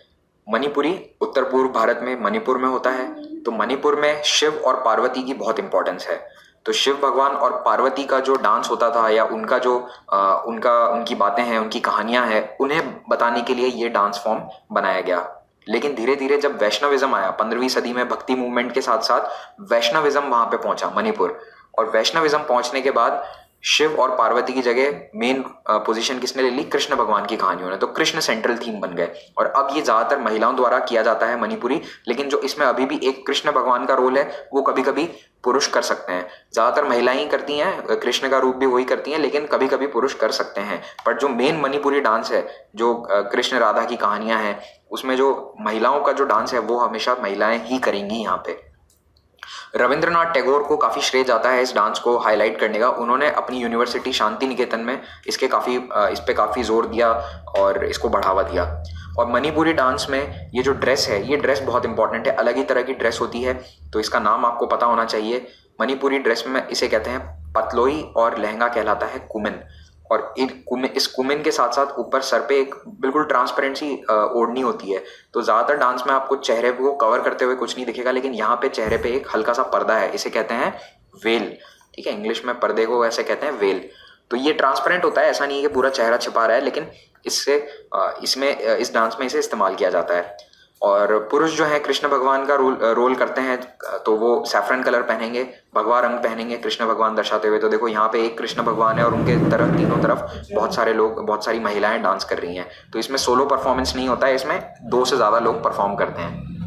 मणिपुरी उत्तर पूर्व भारत में मणिपुर में होता है। तो मणिपुर में शिव और पार्वती की बहुत इंपॉर्टेंस है। तो शिव भगवान और पार्वती का जो डांस होता था, या उनका जो उनकी बातें हैं, उनकी कहानियां हैं, उन्हें बताने के लिए ये डांस फॉर्म बनाया गया। लेकिन धीरे धीरे जब वैष्णविज्म आया 15वीं सदी में, भक्ति मूवमेंट के साथ साथ वैष्णविज्म वहां पे पहुंचा मणिपुर, और वैष्णविज्म पहुंचने के बाद शिव और पार्वती की जगह मेन पोजीशन किसने ले ली? कृष्ण भगवान की कहानियों ने। तो कृष्ण सेंट्रल थीम बन गए, और अब ये ज्यादातर महिलाओं द्वारा किया जाता है मणिपुरी। लेकिन जो इसमें अभी भी एक कृष्ण भगवान का रोल है, वो कभी कभी पुरुष कर सकते हैं। ज़्यादातर महिलाएं ही करती हैं, कृष्ण का रूप भी वही करती हैं, लेकिन कभी कभी पुरुष कर सकते हैं। पर जो मेन मणिपुरी डांस है, जो कृष्ण राधा की कहानियां हैं, उसमें जो महिलाओं का जो डांस है वो हमेशा महिलाएं ही करेंगी। यहाँ पे रविंद्रनाथ टैगोर को काफ़ी श्रेय जाता है इस डांस को हाईलाइट करने का। उन्होंने अपनी यूनिवर्सिटी शांति निकेतन में इस पे काफ़ी जोर दिया और इसको बढ़ावा दिया। और मणिपुरी डांस में ये जो ड्रेस है, ये ड्रेस बहुत इंपॉर्टेंट है, अलग ही तरह की ड्रेस होती है, तो इसका नाम आपको पता होना चाहिए। मणिपुरी ड्रेस में इसे कहते हैं पतलोई और लहंगा कहलाता है कुमिन। और इस कुमिन के साथ साथ ऊपर सर पे एक बिल्कुल ट्रांसपेरेंट सी ओढ़नी होती है। तो ज़्यादातर डांस में आपको चेहरे को कवर करते हुए कुछ नहीं दिखेगा, लेकिन यहाँ पे चेहरे पे एक हल्का सा पर्दा है, इसे कहते हैं वेल। ठीक है, इंग्लिश में पर्दे को ऐसे कहते हैं वेल। तो ये ट्रांसपेरेंट होता है, ऐसा नहीं है कि पूरा चेहरा छिपा रहा है, लेकिन इस डांस में इसे इस्तेमाल किया जाता है। और पुरुष जो है कृष्ण भगवान का रोल करते हैं, तो वो सैफरन कलर पहनेंगे, भगवा रंग पहनेंगे कृष्ण भगवान दर्शाते हुए। तो देखो यहाँ पे एक कृष्ण भगवान है और उनके तरफ तीनों तरफ बहुत सारे लोग, बहुत सारी महिलाएं डांस कर रही हैं। तो इसमें सोलो परफॉर्मेंस नहीं होता है, इसमें 2 से ज़्यादा लोग परफॉर्म करते हैं।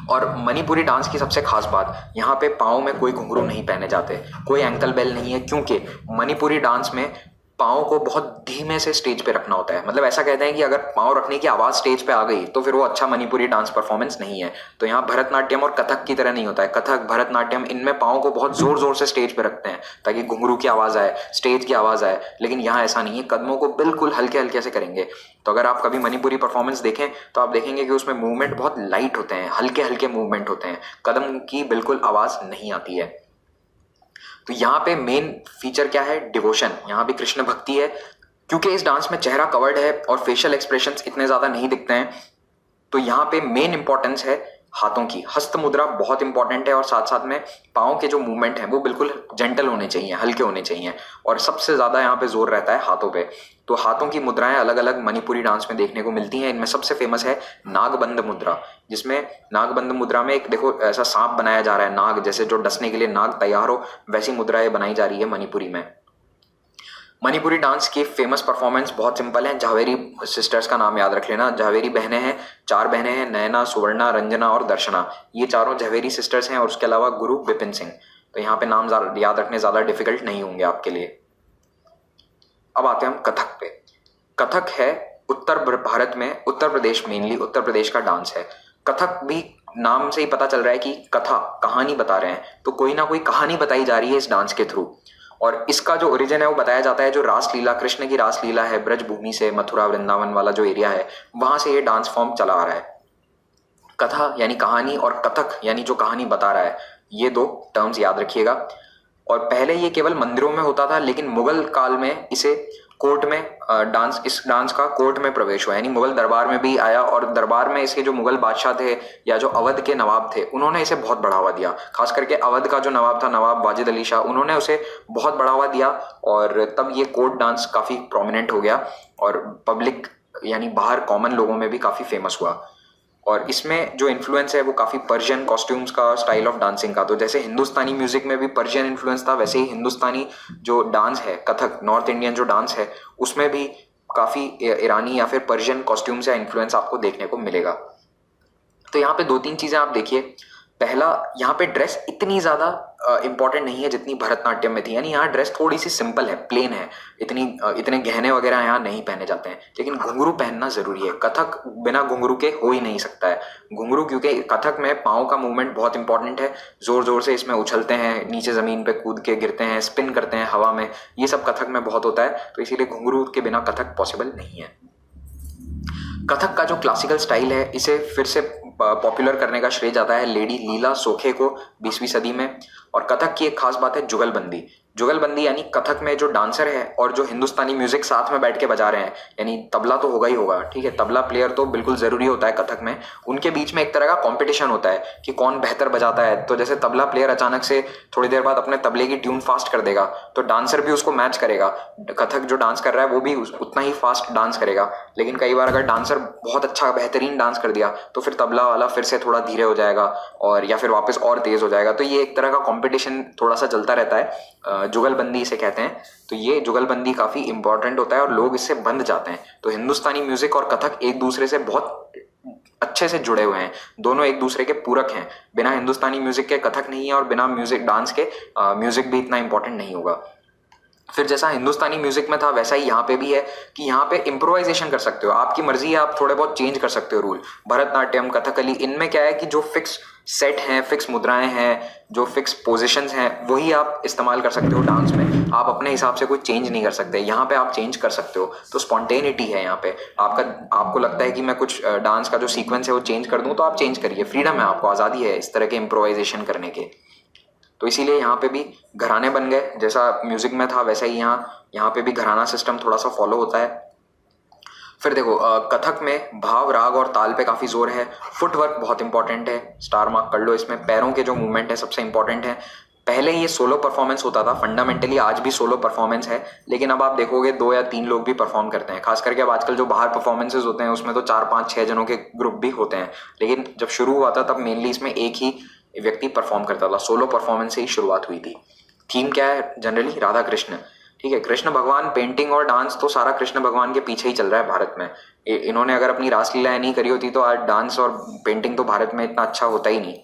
और मणिपुरी डांस की सबसे खास बात, यहाँ पे पाँव में कोई घुंघरू नहीं पहने जाते, कोई एंकल बेल नहीं है, क्योंकि मणिपुरी डांस में पाँव को बहुत धीमे से स्टेज पे रखना होता है। मतलब ऐसा कहते हैं कि अगर पाँव रखने की आवाज़ स्टेज पे आ गई तो फिर वो अच्छा मणिपुरी डांस परफॉर्मेंस नहीं है। तो यहाँ भरतनाट्यम और कथक की तरह नहीं होता है। कथक, भरतनाट्यम, इनमें पाँव को बहुत जोर जोर से स्टेज पे रखते हैं ताकि घुंघरू की आवाज़ आए, स्टेज की आवाज़ आए, लेकिन यहाँ ऐसा नहीं है, कदमों को बिल्कुल हल्के हल्के से करेंगे। तो अगर आप कभी मणिपुरी परफॉर्मेंस देखें तो आप देखेंगे कि उसमें मूवमेंट बहुत लाइट होते हैं, हल्के हल्के मूवमेंट होते हैं, कदम की बिल्कुल आवाज़ नहीं आती है। तो यहाँ पे मेन फीचर क्या है? डिवोशन। यहाँ भी कृष्ण भक्ति है। क्योंकि इस डांस में चेहरा कवर्ड है और फेशियल एक्सप्रेशंस इतने ज़्यादा नहीं दिखते हैं, तो यहाँ पे मेन इंपॉर्टेंस है हाथों की। हस्त मुद्रा बहुत इंपॉर्टेंट है, और साथ साथ में पाँव के जो मूवमेंट हैं वो बिल्कुल जेंटल होने चाहिए, हल्के होने चाहिए, और सबसे ज़्यादा यहाँ पे जोर रहता है हाथों पे। तो हाथों की मुद्राएं अलग अलग मणिपुरी डांस में देखने को मिलती हैं। इनमें सबसे फेमस है नागबंद मुद्रा, जिसमें नागबंद मुद्रा में एक देखो ऐसा सांप बनाया जा रहा है, नाग जैसे, जो डसने के लिए नाग तैयार हो, वैसी मुद्राएं बनाई जा रही है मणिपुरी में। मणिपुरी डांस की फेमस परफॉर्मेंस बहुत सिंपल है। झावेरी सिस्टर्स का नाम याद रख लेना। झावेरी बहनें हैं, 4 बहनें हैं, नयना, सुवर्णा, रंजना और दर्शना। ये चारों झावेरी सिस्टर्स हैं, और उसके अलावा गुरु विपिन सिंह। तो यहाँ पे नाम याद रखने ज़्यादा डिफिकल्ट नहीं होंगे आपके लिए। अब आते हैं हम कथक पे। कथक है उत्तर भारत में, उत्तर प्रदेश, मेनली उत्तर प्रदेश का डांस है। कथक भी नाम से ही पता चल रहा है कि कथा, कहानी बता रहे हैं, तो कोई ना कोई कहानी बताई जा रही है इस डांस के थ्रू। और इसका जो ओरिजिन है वो बताया जाता है, जो रासलीला, कृष्ण की रासलीला है, ब्रज भूमि से, मथुरा वृंदावन वाला जो एरिया है, वहां से ये डांस फॉर्म चला आ रहा है। कथा यानी कहानी, और कथक यानी जो कहानी बता रहा है, ये 2 टर्म्स याद रखिएगा। और पहले ये केवल मंदिरों में होता था, लेकिन मुगल काल में इसे कोर्ट में इस डांस का कोर्ट में प्रवेश हुआ, यानी मुगल दरबार में भी आया, और दरबार में इसके जो मुगल बादशाह थे या जो अवध के नवाब थे, उन्होंने इसे बहुत बढ़ावा दिया। खास करके अवध का जो नवाब था, नवाब वाजिद अली शाह, उन्होंने उसे बहुत बढ़ावा दिया, और तब ये कोर्ट डांस काफ़ी प्रोमिनेंट हो गया, और पब्लिक यानी बाहर कॉमन लोगों में भी काफ़ी फेमस हुआ। और इसमें जो इन्फ्लुएंस है वो काफ़ी पर्शियन कॉस्ट्यूम्स का, स्टाइल ऑफ डांसिंग का। तो जैसे हिंदुस्तानी म्यूजिक में भी पर्शियन इन्फ्लुएंस था, वैसे ही हिंदुस्तानी जो डांस है, कथक, नॉर्थ इंडियन जो डांस है, उसमें भी काफ़ी ईरानी या फिर पर्शियन कॉस्ट्यूम्स या इन्फ्लुएंस आपको देखने को मिलेगा। तो यहाँ पे 2-3 चीज़ें आप देखिए। पहला, यहाँ पे ड्रेस इतनी ज़्यादा इंपॉर्टेंट नहीं है जितनी भरतनाट्यम में थी, यानी यहाँ ड्रेस थोड़ी सी सिंपल है, प्लेन है, इतने गहने वगैरह यहाँ नहीं पहने जाते हैं, लेकिन घुंघरू पहनना ज़रूरी है। कथक बिना घुंघरू के हो ही नहीं सकता है। घुंघरू, क्योंकि कथक में पाँव का मूवमेंट बहुत इंपॉर्टेंट है, ज़ोर ज़ोर से इसमें उछलते हैं, नीचे ज़मीन पे कूद के गिरते हैं, स्पिन करते हैं हवा में, ये सब कथक में बहुत होता है, तो इसीलिए घुंघरू के बिना कथक पॉसिबल नहीं है। कथक का जो क्लासिकल स्टाइल है, इसे फिर से पॉपुलर करने का श्रेय जाता है लेडी लीला सोखे को 20वीं सदी में। और कथक की एक खास बात है जुगलबंदी। जुगलबंदी यानी कथक में जो डांसर है और जो हिंदुस्तानी म्यूजिक साथ में बैठ के बजा रहे हैं, यानी तबला तो होगा ही होगा, ठीक है, तबला प्लेयर तो बिल्कुल ज़रूरी होता है कथक में। उनके बीच में एक तरह का कंपटीशन होता है कि कौन बेहतर बजाता है। तो जैसे तबला प्लेयर अचानक से थोड़ी देर बाद अपने तबले की ट्यून फास्ट कर देगा, तो डांसर भी उसको मैच करेगा। कथक जो डांस कर रहा है वो भी उतना ही फास्ट डांस करेगा। लेकिन कई बार अगर डांसर बहुत अच्छा बेहतरीन डांस कर दिया तो फिर तबला वाला फिर से थोड़ा धीरे हो जाएगा, और या फिर वापस और तेज़ हो जाएगा। तो ये एक तरह का कॉम्पिटिशन थोड़ा सा चलता रहता है, जुगलबंदी इसे कहते हैं। तो ये जुगलबंदी काफ़ी इंपॉर्टेंट होता है और लोग इससे बंध जाते हैं। तो हिंदुस्तानी म्यूजिक और कथक एक दूसरे से बहुत अच्छे से जुड़े हुए हैं, दोनों एक दूसरे के पूरक हैं। बिना हिंदुस्तानी म्यूजिक के कथक नहीं है और बिना म्यूजिक डांस के म्यूजिक भी इतना इंपॉर्टेंट नहीं होगा। फिर जैसा हिंदुस्तानी म्यूजिक में था वैसा ही यहाँ पे भी है कि यहाँ पे इम्प्रोवाइजेशन कर सकते हो, आपकी मर्जी है, आप थोड़े बहुत चेंज कर सकते हो रूल। भरतनाट्यम, कथकली, इनमें क्या है कि जो फिक्स सेट हैं, फिक्स मुद्राएं हैं, जो फिक्स पोजीशंस हैं, वही आप इस्तेमाल कर सकते हो डांस में। आप अपने हिसाब से कोई चेंज नहीं कर सकते, यहाँ पे आप चेंज कर सकते हो। तो स्पॉन्टेनिटी है यहाँ पे। आपको लगता है कि मैं कुछ डांस का जो सीक्वेंस है वो चेंज कर दूं, तो आप चेंज करिए, फ्रीडम है आपको, आज़ादी है इस तरह के इम्प्रोवाइजेशन करने के। तो इसीलिए यहाँ पे भी घराने बन गए, जैसा म्यूजिक में था वैसा ही यहाँ पे भी घराना सिस्टम थोड़ा सा फॉलो होता है। फिर देखो कथक में भाव, राग और ताल पे काफ़ी जोर है। फुटवर्क बहुत इंपॉर्टेंट है, स्टार मार्क कर लो इसमें। पैरों के जो मूवमेंट है सबसे इंपॉर्टेंट है। पहले ये सोलो परफॉर्मेंस होता था, फंडामेंटली आज भी सोलो परफॉर्मेंस है, लेकिन अब आप देखोगे 2 या 3 लोग भी परफॉर्म करते हैं। खास करके अब आजकल जो बाहर परफॉर्मेंसेज होते हैं उसमें तो 4, 5, 6 जनों के ग्रुप भी होते हैं, लेकिन जब शुरू हुआ था तब मेनली इसमें एक ही व्यक्ति परफॉर्म करता था। सोलो परफॉर्मेंस से ही शुरुआत हुई थी। थीम क्या है जनरली? राधा कृष्ण, ठीक है, कृष्ण भगवान। पेंटिंग और डांस तो सारा कृष्ण भगवान के पीछे ही चल रहा है भारत में। इन्होंने अगर अपनी रासलीलाएं नहीं करी होती तो आज डांस और पेंटिंग तो भारत में इतना अच्छा होता ही नहीं।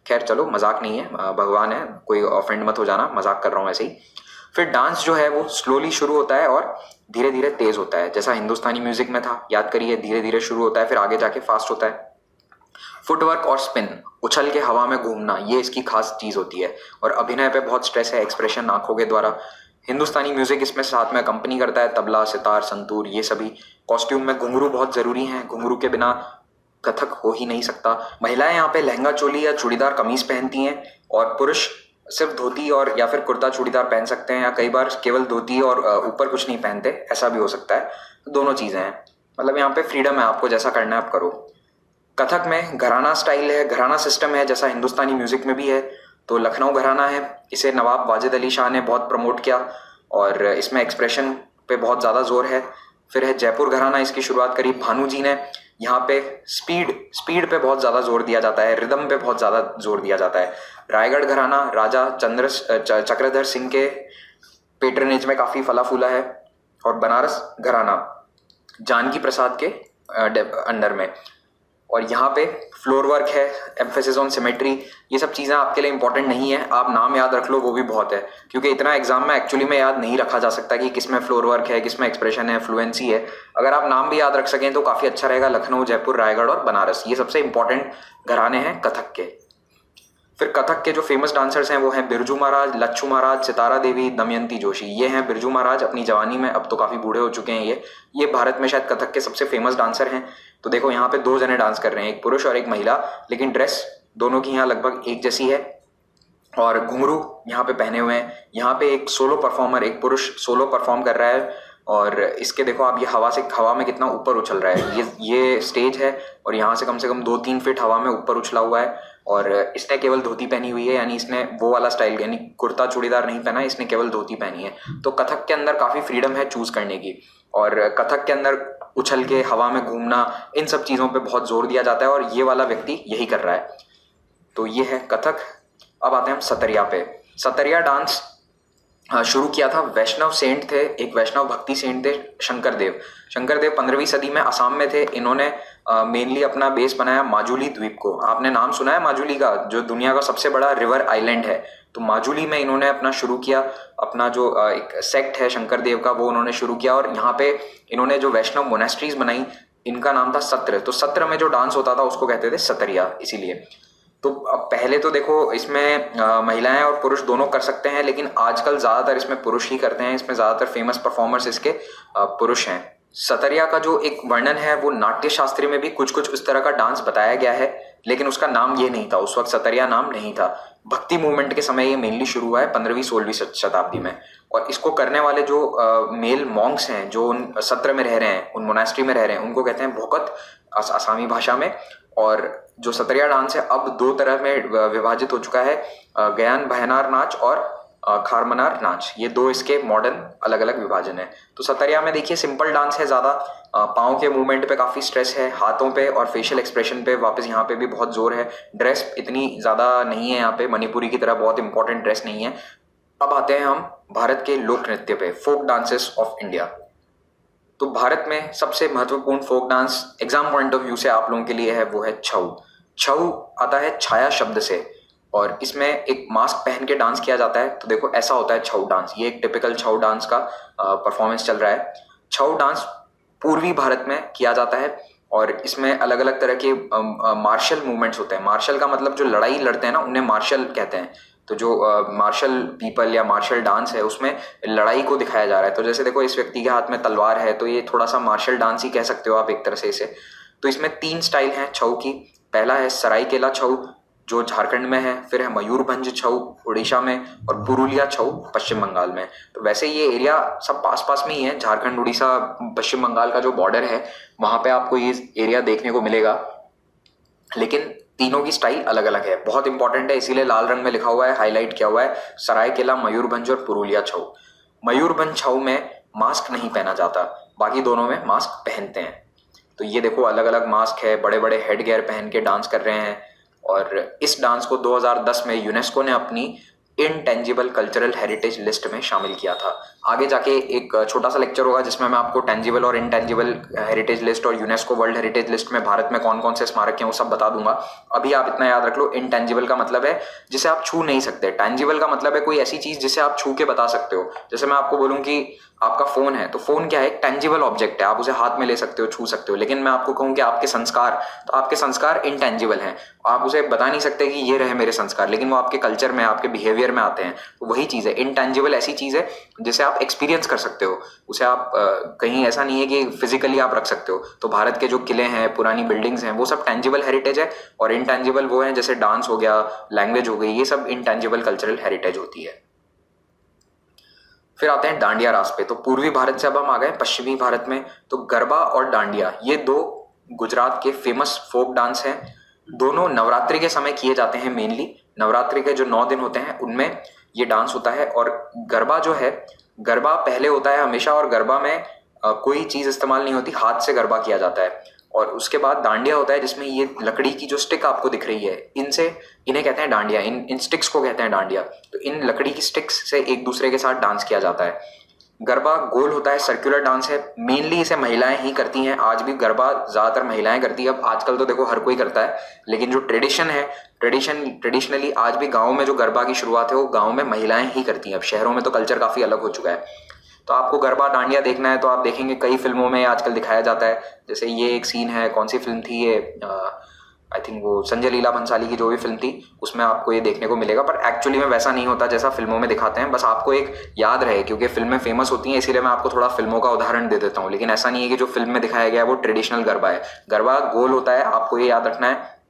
खैर चलो, मजाक नहीं है, भगवान है, कोई ऑफेंड मत हो जाना, मजाक कर रहा हूँ ऐसे ही। फिर डांस जो है वो स्लोली शुरू होता है और धीरे धीरे तेज होता है, जैसा हिंदुस्तानी म्यूजिक में था, याद करिए, धीरे धीरे शुरू होता है फिर आगे जाके फास्ट होता है। फुटवर्क और स्पिन, उछल के हवा में घूमना, ये इसकी खास चीज होती है। और अभिनय पे बहुत स्ट्रेस है, एक्सप्रेशन आंखों के द्वारा। हिंदुस्तानी म्यूजिक इसमें साथ में कंपनी करता है, तबला, सितार, संतूर, ये सभी। कॉस्ट्यूम में घुंघरू बहुत जरूरी हैं, घुंघरू के बिना कथक हो ही नहीं सकता। महिलाएं यहाँ पे लहंगा चोली या चूड़ीदार कमीज पहनती हैं और पुरुष सिर्फ धोती और या फिर कुर्ता चूड़ीदार पहन सकते हैं, या कई बार केवल धोती और ऊपर कुछ नहीं पहनते, ऐसा भी हो सकता है। तो दोनों चीजें हैं, मतलब यहाँ पे फ्रीडम है, आपको जैसा करना है आप करो। कथक में घराना स्टाइल है, घराना सिस्टम है, जैसा हिंदुस्तानी म्यूजिक में भी है। तो लखनऊ घराना है, इसे नवाब वाजिद अली शाह ने बहुत प्रमोट किया और इसमें एक्सप्रेशन पे बहुत ज़्यादा जोर है। फिर है जयपुर घराना, इसकी शुरुआत करी भानु जी ने। यहाँ पे स्पीड पे बहुत ज़्यादा जोर दिया जाता है, रिदम पे बहुत ज़्यादा जोर दिया जाता है। रायगढ़ घराना राजा चक्रधर सिंह के पेट्रनेज में काफ़ी फला फूला है। और बनारस घराना जानकी प्रसाद के अंडर में। और यहाँ पे फ्लोर वर्क है, एम्फेसिस ऑन सिमेट्री, ये सब चीज़ें आपके लिए इंपॉर्टेंट नहीं है, आप नाम याद रख लो वो भी बहुत है, क्योंकि इतना एग्जाम में एक्चुअली में याद नहीं रखा जा सकता कि किसमें फ्लोर वर्क है, किसमें एक्सप्रेशन है, फ्लुएंसी है। अगर आप नाम भी याद रख सकें तो काफ़ी अच्छा रहेगा। लखनऊ, जयपुर, रायगढ़ और बनारस, ये सबसे इंपॉर्टेंट घराने हैं कथक के। फिर कथक के जो फेमस डांसर्स हैं वो हैं बिरजू महाराज, लच्छू महाराज, सितारा देवी, दमयंती जोशी। ये हैं बिरजू महाराज, अपनी जवानी में, अब तो काफ़ी बूढ़े हो चुके हैं ये भारत में शायद कथक के सबसे फेमस डांसर हैं। तो देखो यहाँ पे 2 जने डांस कर रहे हैं, एक पुरुष और एक महिला, लेकिन ड्रेस दोनों की यहाँ लगभग एक जैसी है और घुंघरू यहाँ पे पहने हुए हैं। यहाँ पे एक सोलो परफॉर्मर, एक पुरुष सोलो परफॉर्म कर रहा है और इसके देखो आप, ये हवा में कितना ऊपर उछल रहा है। ये स्टेज है और यहाँ से कम 2-3 फीट हवा में ऊपर उछला हुआ है और इसने केवल धोती पहनी हुई है, यानी इसने वो वाला स्टाइल, यानी कुर्ता चूड़ीदार नहीं पहना, इसने केवल धोती पहनी है। तो कथक के अंदर काफ़ी फ्रीडम है चूज करने की और कथक के अंदर उछल के हवा में घूमना, इन सब चीज़ों पे बहुत जोर दिया जाता है और ये वाला व्यक्ति यही कर रहा है। तो ये है कथक। अब आते हैं हम सतरिया पे। सतरिया डांस शुरू किया था, वैष्णव सेंट थे, एक वैष्णव भक्ति सेंट थे, शंकर देव 15वीं सदी में असम में थे। इन्होंने मेनली अपना बेस बनाया माजुली द्वीप को। आपने नाम सुना है माजुली का, जो दुनिया का सबसे बड़ा रिवर आइलैंड है। तो माजुली में इन्होंने अपना शुरू किया, अपना जो एक सेक्ट है शंकर देव का, वो उन्होंने शुरू किया और यहाँ पे इन्होंने जो वैष्णव मोनेस्ट्रीज बनाई, इनका नाम था सत्र। तो सत्र में जो डांस होता था उसको कहते थे सतरिया, इसीलिए। तो अब पहले तो देखो इसमें महिलाएं और पुरुष दोनों कर सकते हैं, लेकिन आजकल ज़्यादातर इसमें पुरुष ही करते हैं। इसमें ज़्यादातर फेमस परफॉर्मर्स इसके पुरुष हैं। सतरिया का जो एक वर्णन है वो नाट्य शास्त्री में भी कुछ उस तरह का डांस बताया गया है, लेकिन उसका नाम ये नहीं था, उस वक्त सतरिया नाम नहीं था। भक्ति मूवमेंट के समय ये मेनली शुरू हुआ है 15वीं-16वीं शताब्दी में। और इसको करने वाले जो मेल मॉन्क्स हैं, जो उन सत्र में रह रहे हैं, उन मोनास्ट्री में रह रहे हैं, उनको कहते हैं भोकत आसामी भाषा में। और जो सतरिया डांस है अब 2 तरह में विभाजित हो चुका है, गयान भयनार नाच और खारमनार नाच, ये 2 इसके मॉडर्न अलग अलग विभाजन है। तो सतरिया में देखिए सिंपल डांस है, ज़्यादा पाँव के मूवमेंट पे काफ़ी स्ट्रेस है, हाथों पे और फेशियल एक्सप्रेशन पे वापस यहाँ पे भी बहुत जोर है। ड्रेस इतनी ज़्यादा नहीं है यहाँ पे, मणिपुरी की तरह बहुत इंपॉर्टेंट ड्रेस नहीं है। अब आते हैं हम भारत के लोक नृत्य पे, फोक डांसेस ऑफ इंडिया। तो भारत में सबसे महत्वपूर्ण folk dance exam point of view से आप लोगों के लिए है वो है छऊ। छऊ आता है छाया शब्द से और इसमें एक मास्क पहन के डांस किया जाता है। तो देखो ऐसा होता है छऊ डांस, ये एक टिपिकल छऊ डांस का परफॉर्मेंस चल रहा है। छऊ डांस पूर्वी भारत में किया जाता है और इसमें अलग अलग तरह के मार्शल मूवमेंट्स होते हैं। मार्शल का मतलब जो लड़ाई लड़ते हैं ना उन्हें मार्शल कहते हैं। तो जो मार्शल पीपल या मार्शल डांस है उसमें लड़ाई को दिखाया जा रहा है। तो जैसे देखो इस व्यक्ति के हाथ में तलवार है तो ये थोड़ा सा मार्शल डांस ही कह सकते हो आप एक तरह से इसे। तो इसमें 3 स्टाइल हैं छऊ की। पहला है सरायकेला छऊ जो झारखंड में है, फिर है मयूरभंज छऊ उड़ीसा में और पुरुलिया छऊ पश्चिम बंगाल में। तो वैसे ये एरिया सब पास पास में ही है, झारखंड उड़ीसा पश्चिम बंगाल का जो बॉर्डर है वहां पे आपको ये एरिया देखने को मिलेगा, लेकिन तीनों की स्टाइल अलग अलग है। बहुत इंपॉर्टेंट है इसीलिए लाल रंग में लिखा हुआ है, हाईलाइट किया हुआ है सरायकेला, मयूरभंज और पुरुलिया छऊ। मयूरभंज छऊ में मास्क नहीं पहना जाता, बाकी दोनों में मास्क पहनते हैं। तो ये देखो अलग अलग मास्क है, बड़े बड़े हेड गियर पहन के डांस कर रहे हैं। और इस डांस को 2010 में यूनेस्को ने अपनी इनटेंजिबल कल्चरल हेरिटेज लिस्ट में शामिल किया था। आगे जाके एक छोटा सा लेक्चर होगा जिसमें मैं आपको टेंजिबल और इनटेंजिबल हेरिटेज लिस्ट और यूनेस्को वर्ल्ड हेरिटेज लिस्ट में भारत में कौन कौन से स्मारक हैं वो सब बता दूंगा। अभी आप इतना याद रख लो, इनटेंजिबल का मतलब है जिसे आप छू नहीं सकते, टेंजिबल का मतलब है कोई ऐसी चीज जिसे आप छू के बता सकते हो। जैसे मैं आपको बोलूं कि आपका फोन है तो फोन क्या है, एक टेंजिबल ऑब्जेक्ट है, आप उसे हाथ में ले सकते हो, छू सकते हो। लेकिन मैं आपको कहूं कि आपके संस्कार, तो आपके संस्कार इनटेंजिबल हैं, आप उसे बता नहीं सकते कि ये रहे मेरे संस्कार, लेकिन वो आपके कल्चर में आपके बिहेवियर में आते हैं। तो वही चीज है, इनटेंजिबल ऐसी चीज है जिसे आप एक्सपीरियंस कर सकते हो, उसे आप कहीं ऐसा नहीं है कि फिजिकली आप रख सकते हो। तो भारत के जो किले हैं, पुरानी बिल्डिंग्स हैं, वो सब टेंजिबल हेरिटेज है। और इनटेंजिबल वो है जैसे डांस हो गया, लैंग्वेज हो गई, ये सब इनटेंजिबल कल्चरल हेरिटेज होती है। फिर आते हैं डांडिया रास पे। तो पूर्वी भारत से अब हम आ गए पश्चिमी भारत में। तो गरबा और डांडिया ये 2 गुजरात के फेमस फोक डांस हैं। दोनों नवरात्रि के समय किए जाते हैं। मेनली नवरात्रि के जो 9 दिन होते हैं उनमें ये डांस होता है। और गरबा जो है, गरबा पहले होता है हमेशा, और गरबा में कोई चीज इस्तेमाल नहीं होती, हाथ से गरबा किया जाता है। और उसके बाद डांडिया होता है जिसमें ये लकड़ी की जो स्टिक आपको दिख रही है, इन्हें कहते हैं डांडिया, इन स्टिक्स को कहते हैं डांडिया। तो इन लकड़ी की स्टिक्स से एक दूसरे के साथ डांस किया जाता है। गरबा गोल होता है, सर्कुलर डांस है। मेनली इसे महिलाएं ही करती हैं, आज भी गरबा ज्यादातर महिलाएं करती है। अब आजकल तो देखो हर कोई करता है, लेकिन जो ट्रेडिशन है, ट्रेडिशनली आज भी गाँव में जो गरबा की शुरुआत है वो गाँव में महिलाएं ही करती हैं। अब शहरों में तो कल्चर काफी अलग हो चुका है। तो आपको गरबा डांडिया देखना है तो आप देखेंगे कई फिल्मों में आजकल दिखाया जाता है। जैसे ये एक सीन है, कौन सी फिल्म थी ये, आई थिंक वो संजय लीला भंसाली की जो भी फिल्म थी उसमें आपको ये देखने को मिलेगा। पर एक्चुअली में वैसा नहीं होता जैसा फिल्मों में दिखाते हैं। बस आपको एक याद रहे, क्योंकि फिल्में फेमस होती हैं इसीलिए मैं आपको थोड़ा फिल्मों का उदाहरण दे देता हूँ। लेकिन ऐसा नहीं है कि जो फिल्म में दिखाया गया है वो ट्रेडिशनल गरबा है। गरबा गोल होता है, आपको ये याद रखना है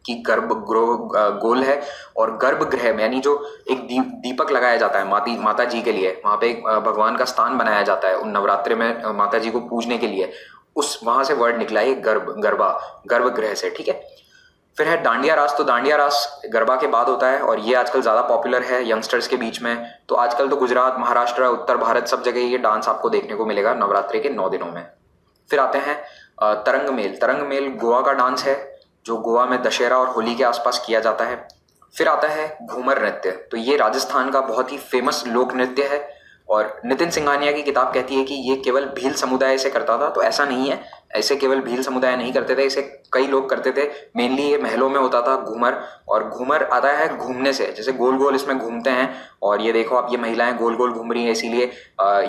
कि गर्भगृह गोल है। और गर्भगृह में यानी जो एक दीपक लगाया जाता है माता जी के लिए, वहां पे एक भगवान का स्थान बनाया जाता है उन नवरात्रि में माता जी को पूजने के लिए, उस वहां से वर्ड निकला है गरबा, गर्भगृह से, ठीक है। फिर है डांडिया रास। तो डांडिया रास गरबा के बाद होता है और ये आजकल ज्यादा पॉपुलर है यंगस्टर्स के बीच में। तो आजकल तो गुजरात, महाराष्ट्र, उत्तर भारत सब जगह ये डांस आपको देखने को मिलेगा नवरात्रि के 9 दिनों में। फिर आते हैं तरंग मेल। तरंग मेल गोवा का डांस है जो गोवा में दशहरा और होली के आसपास किया जाता है। फिर आता है घूमर नृत्य। तो ये राजस्थान का बहुत ही फेमस लोक नृत्य है और नितिन सिंघानिया की किताब कहती है कि ये केवल भील समुदाय से करता था। तो ऐसा नहीं है, ऐसे केवल भील समुदाय नहीं करते थे, इसे कई लोग करते थे। मेनली ये महलों में होता था घूमर। और घूमर आता है घूमने से, जैसे गोल गोल इसमें घूमते हैं। और ये देखो आप, ये महिलाएं गोल गोल घूम रही हैं, इसीलिए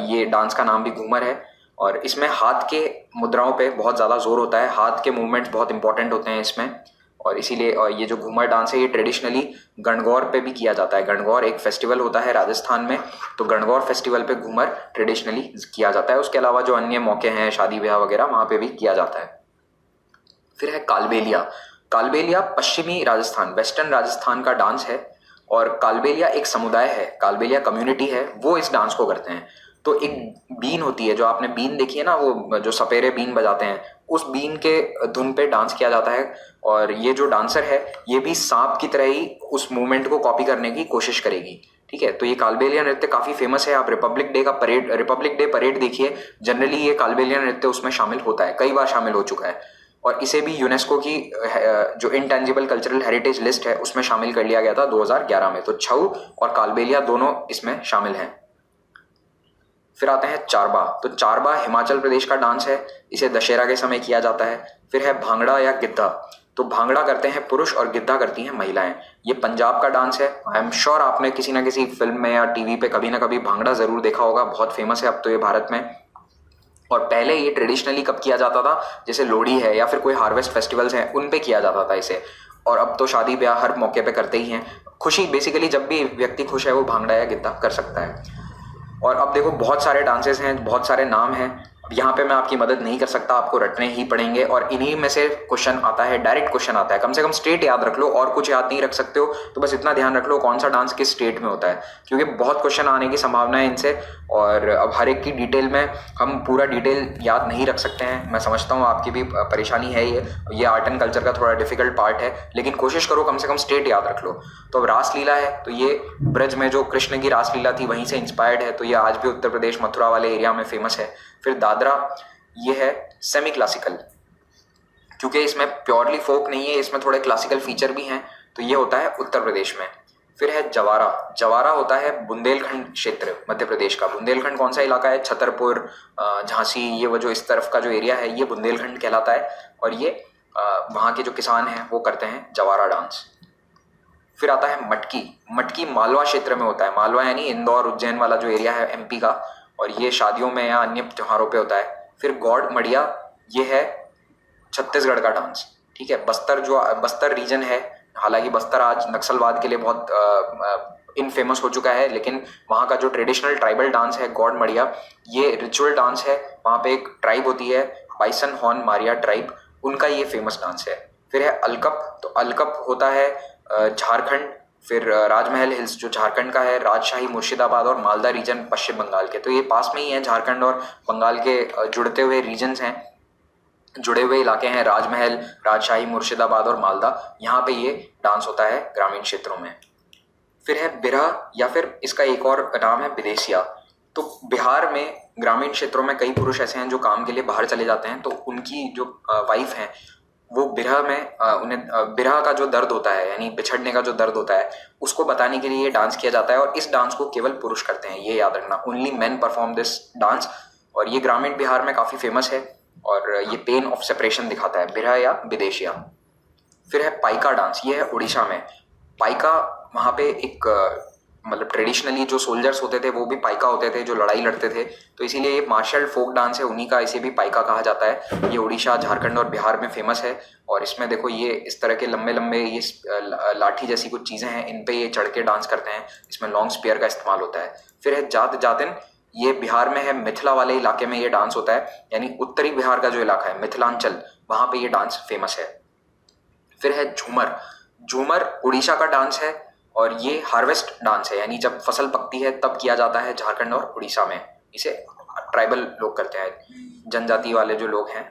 ये डांस का नाम भी घूमर है। और इसमें हाथ के मुद्राओं पे बहुत ज़्यादा जोर होता है, हाथ के मूवमेंट्स बहुत इंपॉर्टेंट होते हैं इसमें। और इसीलिए ये जो घूमर डांस है ये ट्रेडिशनली गणगौर पे भी किया जाता है। गणगौर एक फेस्टिवल होता है राजस्थान में, तो गणगौर फेस्टिवल पे घूमर ट्रेडिशनली किया जाता है। उसके अलावा जो अन्य मौके हैं, शादी ब्याह वगैरह, वहाँ पे भी किया जाता है। फिर है कालबेलिया। कालबेलिया पश्चिमी राजस्थान, वेस्टर्न राजस्थान का डांस है। और कालबेलिया एक समुदाय है, कालबेलिया कम्युनिटी है, वो इस डांस को करते हैं। तो एक बीन होती है, जो आपने बीन देखी है ना, वो जो सपेरे बीन बजाते हैं, उस बीन के धुन पे डांस किया जाता है। और ये जो डांसर है ये भी सांप की तरह ही उस मूवमेंट को कॉपी करने की कोशिश करेगी, ठीक है। तो ये कालबेलिया नृत्य काफी फेमस है। आप रिपब्लिक डे परेड देखिए, जनरली ये कालबेलिया नृत्य उसमें शामिल होता है, कई बार शामिल हो चुका है। और इसे भी यूनेस्को की जो इनटेंजिबल कल्चरल हेरिटेज लिस्ट है उसमें शामिल कर लिया गया था 2011 में। तो छऊ और कालबेलिया दोनों इसमें शामिल हैं। फिर आते हैं चारबा। तो चारबा हिमाचल प्रदेश का डांस है, इसे दशहरा के समय किया जाता है। फिर है भांगड़ा या गिद्धा। तो भांगड़ा करते हैं पुरुष और गिद्धा करती हैं महिलाएं। ये पंजाब का डांस है। आई एम श्योर आपने किसी ना किसी फिल्म में या टीवी पे कभी ना कभी भांगड़ा जरूर देखा होगा, बहुत फेमस है अब तो ये भारत में। और पहले ये ट्रेडिशनली कब किया जाता था, जैसे लोहड़ी है या फिर कोई हार्वेस्ट फेस्टिवल्स हैं उन पे किया जाता था इसे। और अब तो शादी ब्याह हर मौके पे करते ही हैं। खुशी बेसिकली जब भी व्यक्ति खुश है वो भांगड़ा या गिद्धा कर सकता है। और अब देखो बहुत सारे डांसेस हैं, बहुत सारे नाम हैं, अब यहाँ पे मैं आपकी मदद नहीं कर सकता, आपको रटने ही पड़ेंगे। और इन्हीं में से क्वेश्चन आता है, डायरेक्ट क्वेश्चन आता है, कम से कम स्टेट याद रख लो, और कुछ याद नहीं रख सकते हो तो बस इतना ध्यान रख लो कौन सा डांस किस स्टेट में होता है, क्योंकि बहुत क्वेश्चन आने की संभावना है इनसे। और अब हर एक की डिटेल में हम पूरा डिटेल याद नहीं रख सकते हैं, मैं समझता हूँ आपकी भी परेशानी है। ये आर्ट एंड कल्चर का थोड़ा डिफिकल्ट पार्ट है, लेकिन कोशिश करो कम से कम स्टेट याद रख लो। तो अब रासलीला है, तो ये ब्रज में जो कृष्ण की रासलीला थी वहीं से इंस्पायर्ड है, तो ये आज भी उत्तर प्रदेश मथुरा वाले एरिया में फेमस है। फिर दादरा, ये है सेमी क्लासिकल, क्योंकि इसमें प्योरली फोक नहीं है, इसमें थोड़े क्लासिकल फीचर भी हैं, तो ये होता है उत्तर प्रदेश में। फिर है जवारा। जवारा होता है बुंदेलखंड क्षेत्र मध्य प्रदेश का। बुंदेलखंड कौन सा इलाका है, छतरपुर, झांसी, ये वो जो इस तरफ का जो एरिया है ये बुंदेलखंड कहलाता है। और ये वहाँ के जो किसान हैं वो करते हैं जवारा डांस। फिर आता है मटकी। मटकी मालवा क्षेत्र में होता है, मालवा यानी इंदौर उज्जैन वाला जो एरिया है एमपी का, और ये शादियों में या अन्य त्योहारों पे होता है। फिर गौड़ मड़िया, ये है छत्तीसगढ़ का डांस, ठीक है। बस्तर रीजन है, हालांकि बस्तर आज नक्सलवाद के लिए बहुत इनफेमस हो चुका है, लेकिन वहाँ का जो ट्रेडिशनल ट्राइबल डांस है गौड़ मड़िया, ये रिचुअल डांस है। वहाँ पे एक ट्राइब होती है बाइसन हॉर्न मारिया ट्राइब, उनका ये फेमस डांस है। फिर है अलकप। तो अलकप होता है झारखंड। फिर राजमहल हिल्स जो झारखंड का है, राजशाही मुर्शिदाबाद और मालदा रीजन पश्चिम बंगाल के, तो ये पास में ही है, झारखंड और बंगाल के जुड़ते हुए रीजन्स हैं, जुड़े हुए इलाके हैं। राजमहल, राजशाही, मुर्शिदाबाद और मालदा, यहाँ पे ये डांस होता है ग्रामीण क्षेत्रों में। फिर है बिरहा, या फिर इसका एक और नाम है विदेशिया। तो बिहार में ग्रामीण क्षेत्रों में कई पुरुष ऐसे हैं जो काम के लिए बाहर चले जाते हैं, तो उनकी जो वाइफ हैं वो बिरहा में उन्हें बिरहा का जो दर्द होता है, यानी बिछड़ने का जो दर्द होता है, उसको बताने के लिए ये डांस किया जाता है। और इस डांस को केवल पुरुष करते हैं, ये याद रखना, only main perform this dance. और ये ग्रामीण बिहार में काफ़ी फेमस है, और ये पेन ऑफ सेपरेशन दिखाता है, बिरहा या विदेशिया। फिर है पाइका डांस, ये है उड़ीसा में। पाइका वहाँ पे एक मतलब ट्रेडिशनली जो सोल्जर्स होते थे वो भी पाइका होते थे जो लड़ाई लड़ते थे, तो इसीलिए ये मार्शल फोक डांस है उन्हीं का, इसे भी पाइका कहा जाता है। ये उड़ीसा, झारखंड और बिहार में फेमस है। और इसमें देखो ये इस तरह के लंबे लंबे ये लाठी जैसी कुछ चीज़ें हैं, इन पे ये चढ़ के डांस करते हैं, इसमें लॉन्ग स्पीयर का इस्तेमाल होता है। फिर है जात जातिन, ये बिहार में है, मिथिला वाले इलाके में ये डांस होता है, यानी उत्तरी बिहार का जो इलाका है मिथिलांचल, वहाँ पे ये डांस फेमस है। फिर है झूमर। झूमर उड़ीसा का डांस है, और ये हार्वेस्ट डांस है, यानी जब फसल पकती है तब किया जाता है झारखंड और उड़ीसा में। इसे ट्राइबल लोग करते हैं, जनजाति वाले जो लोग हैं,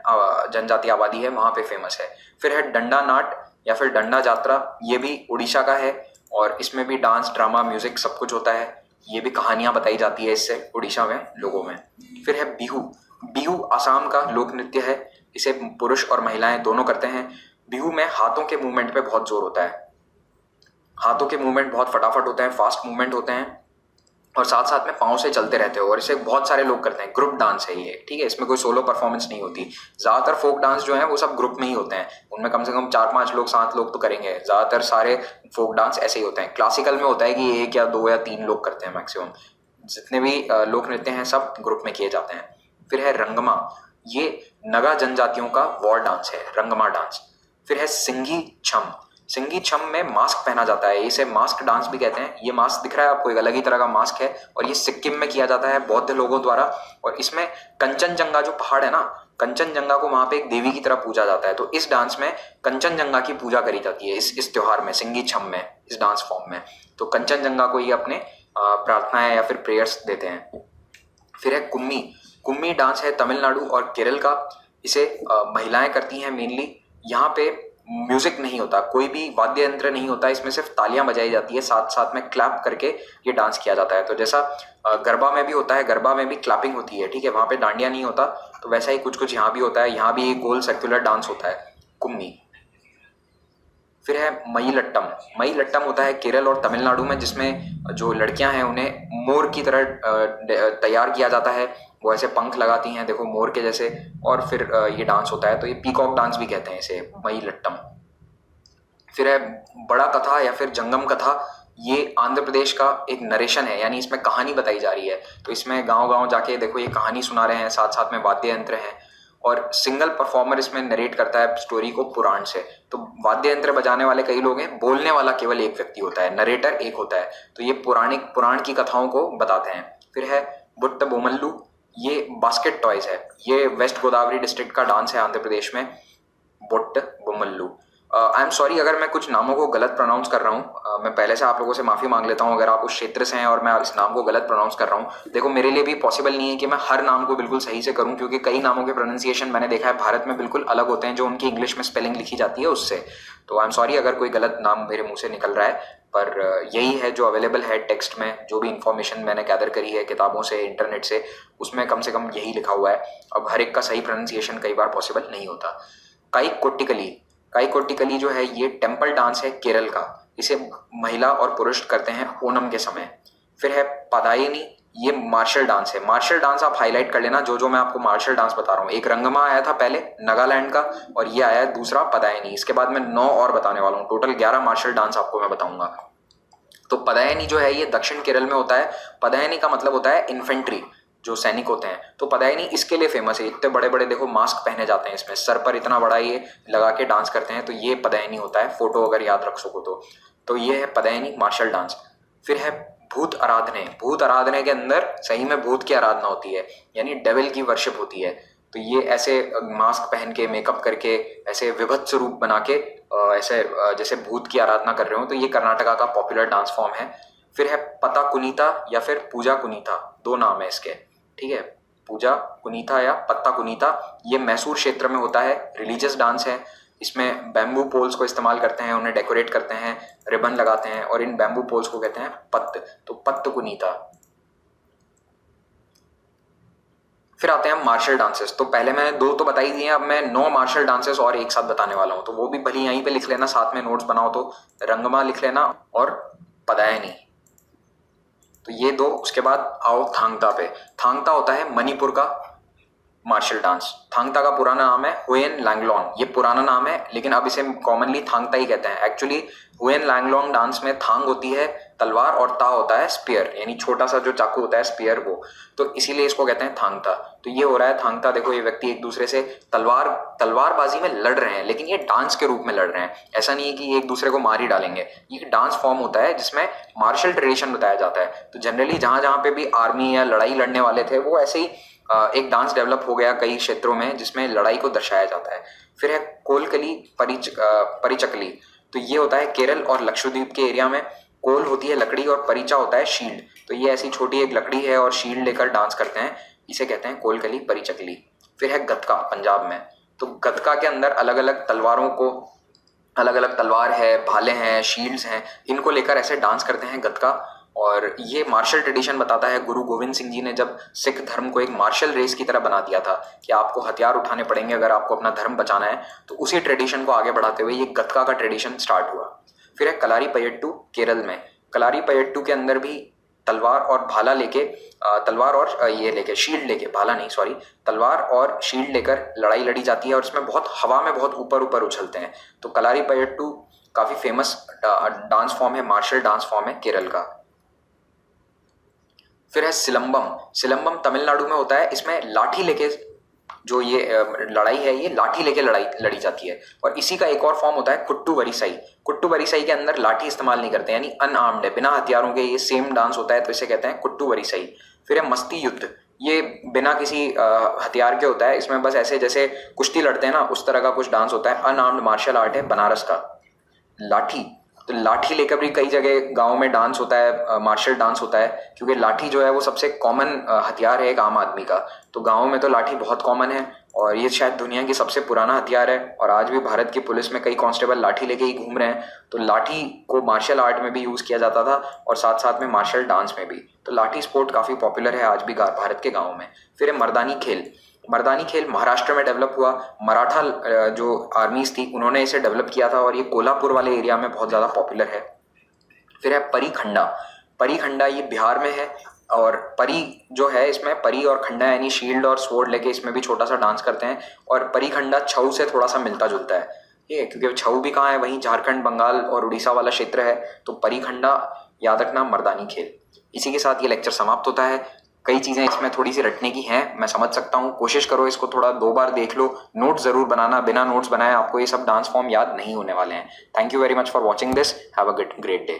जनजाति आबादी है, वहाँ पे फेमस है। फिर है डंडा नाट या फिर डंडा जात्रा, ये भी उड़ीसा का है, और इसमें भी डांस, ड्रामा, म्यूजिक सब कुछ होता है। ये भी कहानियाँ बताई जाती है इससे उड़ीसा में लोगों में। फिर है बिहू। बिहू आसाम का लोक नृत्य है, इसे पुरुष और महिलाएं दोनों करते हैं। बिहू में हाथों के मूवमेंट पे बहुत जोर होता है, हाथों के मूवमेंट बहुत फटाफट होते हैं, फास्ट मूवमेंट होते हैं, और साथ साथ में पाँव से चलते रहते हो, और इसे बहुत सारे लोग करते हैं। ग्रुप डांस है ये, ठीक है, इसमें कोई सोलो परफॉर्मेंस नहीं होती। ज़्यादातर फोक डांस जो है वो सब ग्रुप में ही होते हैं, उनमें कम से कम 4-5 लोग, 7 लोग तो करेंगे। ज़्यादातर सारे फोक डांस ऐसे ही होते हैं। क्लासिकल में होता है कि 1 या 2 या 3 लोग करते हैं मैक्सिमम। जितने भी लोक नृत्य हैं सब ग्रुप में किए जाते हैं। फिर है रंगमा, ये नगा जनजातियों का वॉर डांस है, रंगमा डांस। फिर है सिंघी छम। सिंघी छम में मास्क पहना जाता है, इसे मास्क डांस भी कहते हैं। ये मास्क दिख रहा है आपको, एक अलग ही तरह का मास्क है, और ये सिक्किम में किया जाता है बौद्ध लोगों द्वारा। और इसमें कंचनजंगा जो पहाड़ है ना, कंचनजंगा को वहां पे एक देवी की तरह पूजा जाता है, तो इस डांस में कंचनजंगा की पूजा करी जाती है इस त्योहार में, सिंघी छम में, इस डांस फॉर्म में। तो कंचनजंगा को ये अपने प्रार्थनाएं या फिर प्रेयर्स देते हैं। फिर है कुम्मी। कुम्मी डांस है तमिलनाडु और केरल का, इसे महिलाएं करती हैं मेनली। यहाँ पे म्यूजिक नहीं होता, कोई भी वाद्य यंत्र नहीं होता, इसमें सिर्फ तालियां बजाई जाती है, साथ साथ में क्लैप करके ये डांस किया जाता है। तो जैसा गरबा में भी होता है, गरबा में भी क्लैपिंग होती है, ठीक है, वहाँ पे डांडिया नहीं होता, तो वैसा ही कुछ कुछ यहाँ भी होता है। यहाँ भी एक गोल सर्कुलर डांस होता है, कुम्मी। फिर है मई लट्टम। मई लट्टम होता है केरल और तमिलनाडु में, जिसमें जो लड़कियां हैं उन्हें मोर की तरह तैयार किया जाता है। वो ऐसे पंख लगाती हैं, देखो मोर के जैसे, और फिर ये डांस होता है। तो ये पीकॉक डांस भी कहते हैं इसे, मई लट्टम। फिर है बड़ा कथा या फिर जंगम कथा। ये आंध्र प्रदेश का एक नरेशन है, यानी इसमें कहानी बताई जा रही है। तो इसमें गांव गांव जाके देखो ये कहानी सुना रहे हैं, साथ साथ में वाद्य यंत्र हैं, और सिंगल परफॉर्मर इसमें नरेट करता है स्टोरी को पुराण से। तो वाद्य यंत्र बजाने वाले कई लोग हैं, बोलने वाला केवल एक व्यक्ति होता है, नरेटर एक होता है। तो ये पुराण की कथाओं को बताते हैं। फिर है बुट्ट बोमल्लू। ये बास्केट टॉयज है। ये वेस्ट गोदावरी डिस्ट्रिक्ट का डांस है आंध्र प्रदेश में, बुट्ट बोमल्लू। आई एम सॉरी अगर मैं कुछ नामों को गलत प्रोनाउंस कर रहा हूँ, मैं पहले से आप लोगों से माफ़ी मांग लेता हूँ अगर आप उस क्षेत्र से हैं और मैं इस नाम को गलत प्रोनाउंस कर रहा हूँ। देखो मेरे लिए भी पॉसिबल नहीं है कि मैं हर नाम को बिल्कुल सही से करूँ, क्योंकि कई नामों के प्रोनाउंसिएशन मैंने देखा है भारत में बिल्कुल अलग होते हैं जो उनकी इंग्लिश में स्पेलिंग लिखी जाती है उससे। तो आई एम सॉरी अगर कोई गलत नाम मेरे मुँह से निकल रहा है, पर यही है जो अवेलेबल है टेक्स्ट में, जो भी इन्फॉर्मेशन मैंने गैदर करी है किताबों से, इंटरनेट से, उसमें कम से कम यही लिखा हुआ है। अब हर एक का सही प्रोनाउंसिएशन कई बार पॉसिबल नहीं होता। काईकोट्टिकली। काईकोट्टिकली जो है ये टेम्पल डांस है केरल का। इसे महिला और पुरुष करते हैं ओणम के समय। फिर है पदायनी। ये मार्शल डांस है। मार्शल डांस आप हाईलाइट कर लेना, जो मैं आपको मार्शल डांस बता रहा हूँ। एक रंगमा आया था पहले नागालैंड का, और ये आया है दूसरा पदायनी। इसके बाद मैं 9 और बताने वाला हूँ। टोटल 11 मार्शल डांस आपको मैं बताऊंगा। तो पदायनी जो है ये दक्षिण केरल में होता है। पदायनी का मतलब होता है इन्फेंट्री, जो सैनिक होते हैं। तो पदायनी इसके लिए फेमस है। इतने बड़े बड़े देखो मास्क पहने जाते हैं इसमें, सर पर इतना बड़ा ये लगा के डांस करते हैं। तो ये पदायनी होता है, फोटो अगर याद रख सको तो ये है पदायनी मार्शल डांस। फिर है भूत आराधने। भूत आराधने के अंदर सही में भूत की आराधना होती है, यानी डेविल की वर्शिप होती है। तो ये ऐसे मास्क पहन के, मेकअप करके, ऐसे विभत्स रूप बना के ऐसे जैसे भूत की आराधना कर रहे हो। तो ये कर्नाटका का पॉपुलर डांस फॉर्म है। फिर है पता कुनीता या फिर पूजा कुनीता, 2 नाम है इसके, ठीक है, पूजा कुनीता या पत्ता कुनीता। ये मैसूर क्षेत्र में होता है, रिलीजियस डांस है। इसमें बैम्बू पोल्स को इस्तेमाल करते हैं, उन्हें डेकोरेट करते हैं, रिबन लगाते हैं, और इन बैम्बू पोल्स को कहते हैं पत्त। तो पत्त कुनीता। फिर आते हैं मार्शल डांसेस। तो पहले मैंने 2 तो बता ही दिए, अब मैं 9 मार्शल डांसेस और एक साथ बताने वाला हूँ। तो वो भी भले यहीं पे लिख लेना, साथ में नोट्स बनाओ तो रंगमा लिख लेना और पदायनी। तो ये 2। उसके बाद आओ थांगता पे। थांगता होता है मणिपुर का मार्शल डांस। थांगता का पुराना नाम है हुएन लैंगलोंग। ये पुराना नाम है, लेकिन अब इसे कॉमनली थांगता ही कहते हैं। एक्चुअली हुएन लैंगलोंग डांस में थांग होती है तलवार और ता होता है स्पीयर, यानी छोटा सा जो चाकू होता है स्पीयर, वो। तो इसीलिए इसको कहते हैं थांगता। तो ये हो रहा है थांगता। देखो ये व्यक्ति एक दूसरे से तलवारबाजी में लड़ रहे हैं, लेकिन ये डांस के रूप में लड़ रहे हैं। ऐसा नहीं है कि ये एक दूसरे को मार ही डालेंगे। ये डांस फॉर्म होता है जिसमें मार्शल ट्रेडिशन बताया जाता है। तो जनरली जहां जहां पे भी आर्मी या लड़ाई लड़ने वाले थे, वो ऐसे ही एक डांस डेवलप हो गया कई क्षेत्रों में जिसमें लड़ाई को दर्शाया जाता है। फिर है कोलकली परिचकली। तो ये होता है केरल और लक्षद्वीप के एरिया में। कोल होती है लकड़ी और परिचा होता है शील्ड। तो ये ऐसी छोटी एक लकड़ी है और शील्ड लेकर डांस करते हैं, इसे कहते हैं कोलकली परिचकली। फिर है गतका पंजाब में। तो गतका के अंदर अलग अलग तलवारों को, अलग अलग तलवार है, भाले हैं, शील्ड्स हैं, इनको लेकर ऐसे डांस करते हैं गतका। और ये मार्शल ट्रेडिशन बताता है गुरु गोविंद सिंह जी ने जब सिख धर्म को एक मार्शल रेस की तरह बना दिया था कि आपको हथियार उठाने पड़ेंगे अगर आपको अपना धर्म बचाना है, तो उसी ट्रेडिशन को आगे बढ़ाते हुए ये गतका का ट्रेडिशन स्टार्ट हुआ। फिर है कलारी पयट्टू केरल में। कलारी पयट्टू के अंदर भी तलवार और भाला लेके, तलवार और ये लेके शील्ड लेके, भाला नहीं सॉरी, तलवार और शील्ड लेकर लड़ाई लड़ी जाती है, और इसमें बहुत हवा में बहुत ऊपर ऊपर उछलते हैं। तो कलारी पयट्टू काफी फेमस डांस फॉर्म है, मार्शल डांस फॉर्म है केरल का। फिर है सिलंबम। सिलंबम तमिलनाडु में होता है। इसमें लाठी लेके जो ये लड़ाई है, ये लाठी लेके लड़ाई लड़ी जाती है। और इसी का एक और फॉर्म होता है कुट्टू वरिसाई। कुट्टू वरिसाई के अंदर लाठी इस्तेमाल नहीं करते, यानी अनआर्म्ड है, बिना हथियारों के ये सेम डांस होता है, तो इसे कहते हैं कुट्टू वरिसाई। फिर है मस्ती युद्ध। ये बिना किसी हथियार के होता है। इसमें बस ऐसे जैसे कुश्ती लड़ते हैं ना, उस तरह का कुछ डांस होता है। अनआर्म्ड मार्शल आर्ट है बनारस का। लाठी, तो लाठी लेकर भी कई जगह गांव में डांस होता है, मार्शल डांस होता है, क्योंकि लाठी जो है वो सबसे कॉमन हथियार है एक आम आदमी का। तो गाँव में तो लाठी बहुत कॉमन है, और ये शायद दुनिया की सबसे पुराना हथियार है। और आज भी भारत की पुलिस में कई कांस्टेबल लाठी लेके ही घूम रहे हैं। तो लाठी को मार्शल आर्ट में भी यूज किया जाता था, और साथ साथ में मार्शल डांस में भी। तो लाठी स्पोर्ट काफी पॉपुलर है आज भी भारत के गाँव में। फिर है मर्दानी खेल। मर्दानी खेल महाराष्ट्र में डेवलप हुआ। मराठा जो आर्मीज थी उन्होंने इसे डेवलप किया था, और ये कोल्हापुर वाले एरिया में बहुत ज़्यादा पॉपुलर है। फिर है परिखंडा। परिखंडा ये बिहार में है, और परी जो है इसमें परी और खंडा यानी शील्ड और स्वॉर्ड लेके इसमें भी छोटा सा डांस करते हैं। और परी खंडा छऊ से थोड़ा सा मिलता जुलता है, ठीक है, क्योंकि छऊ भी कहाँ है, वहीं झारखंड बंगाल और उड़ीसा वाला क्षेत्र है। तो परी खंडा याद रखना, मर्दानी खेल। इसी के साथ ये लेक्चर समाप्त होता है। कई चीज़ें इसमें थोड़ी सी रटने की हैं, मैं समझ सकता हूँ। कोशिश करो इसको थोड़ा 2 बार देख लो, नोट्स ज़रूर बनाना। बिना नोट्स बनाए आपको ये सब डांस फॉर्म याद नहीं होने वाले हैं। Thank you very much for watching this. Have a great day.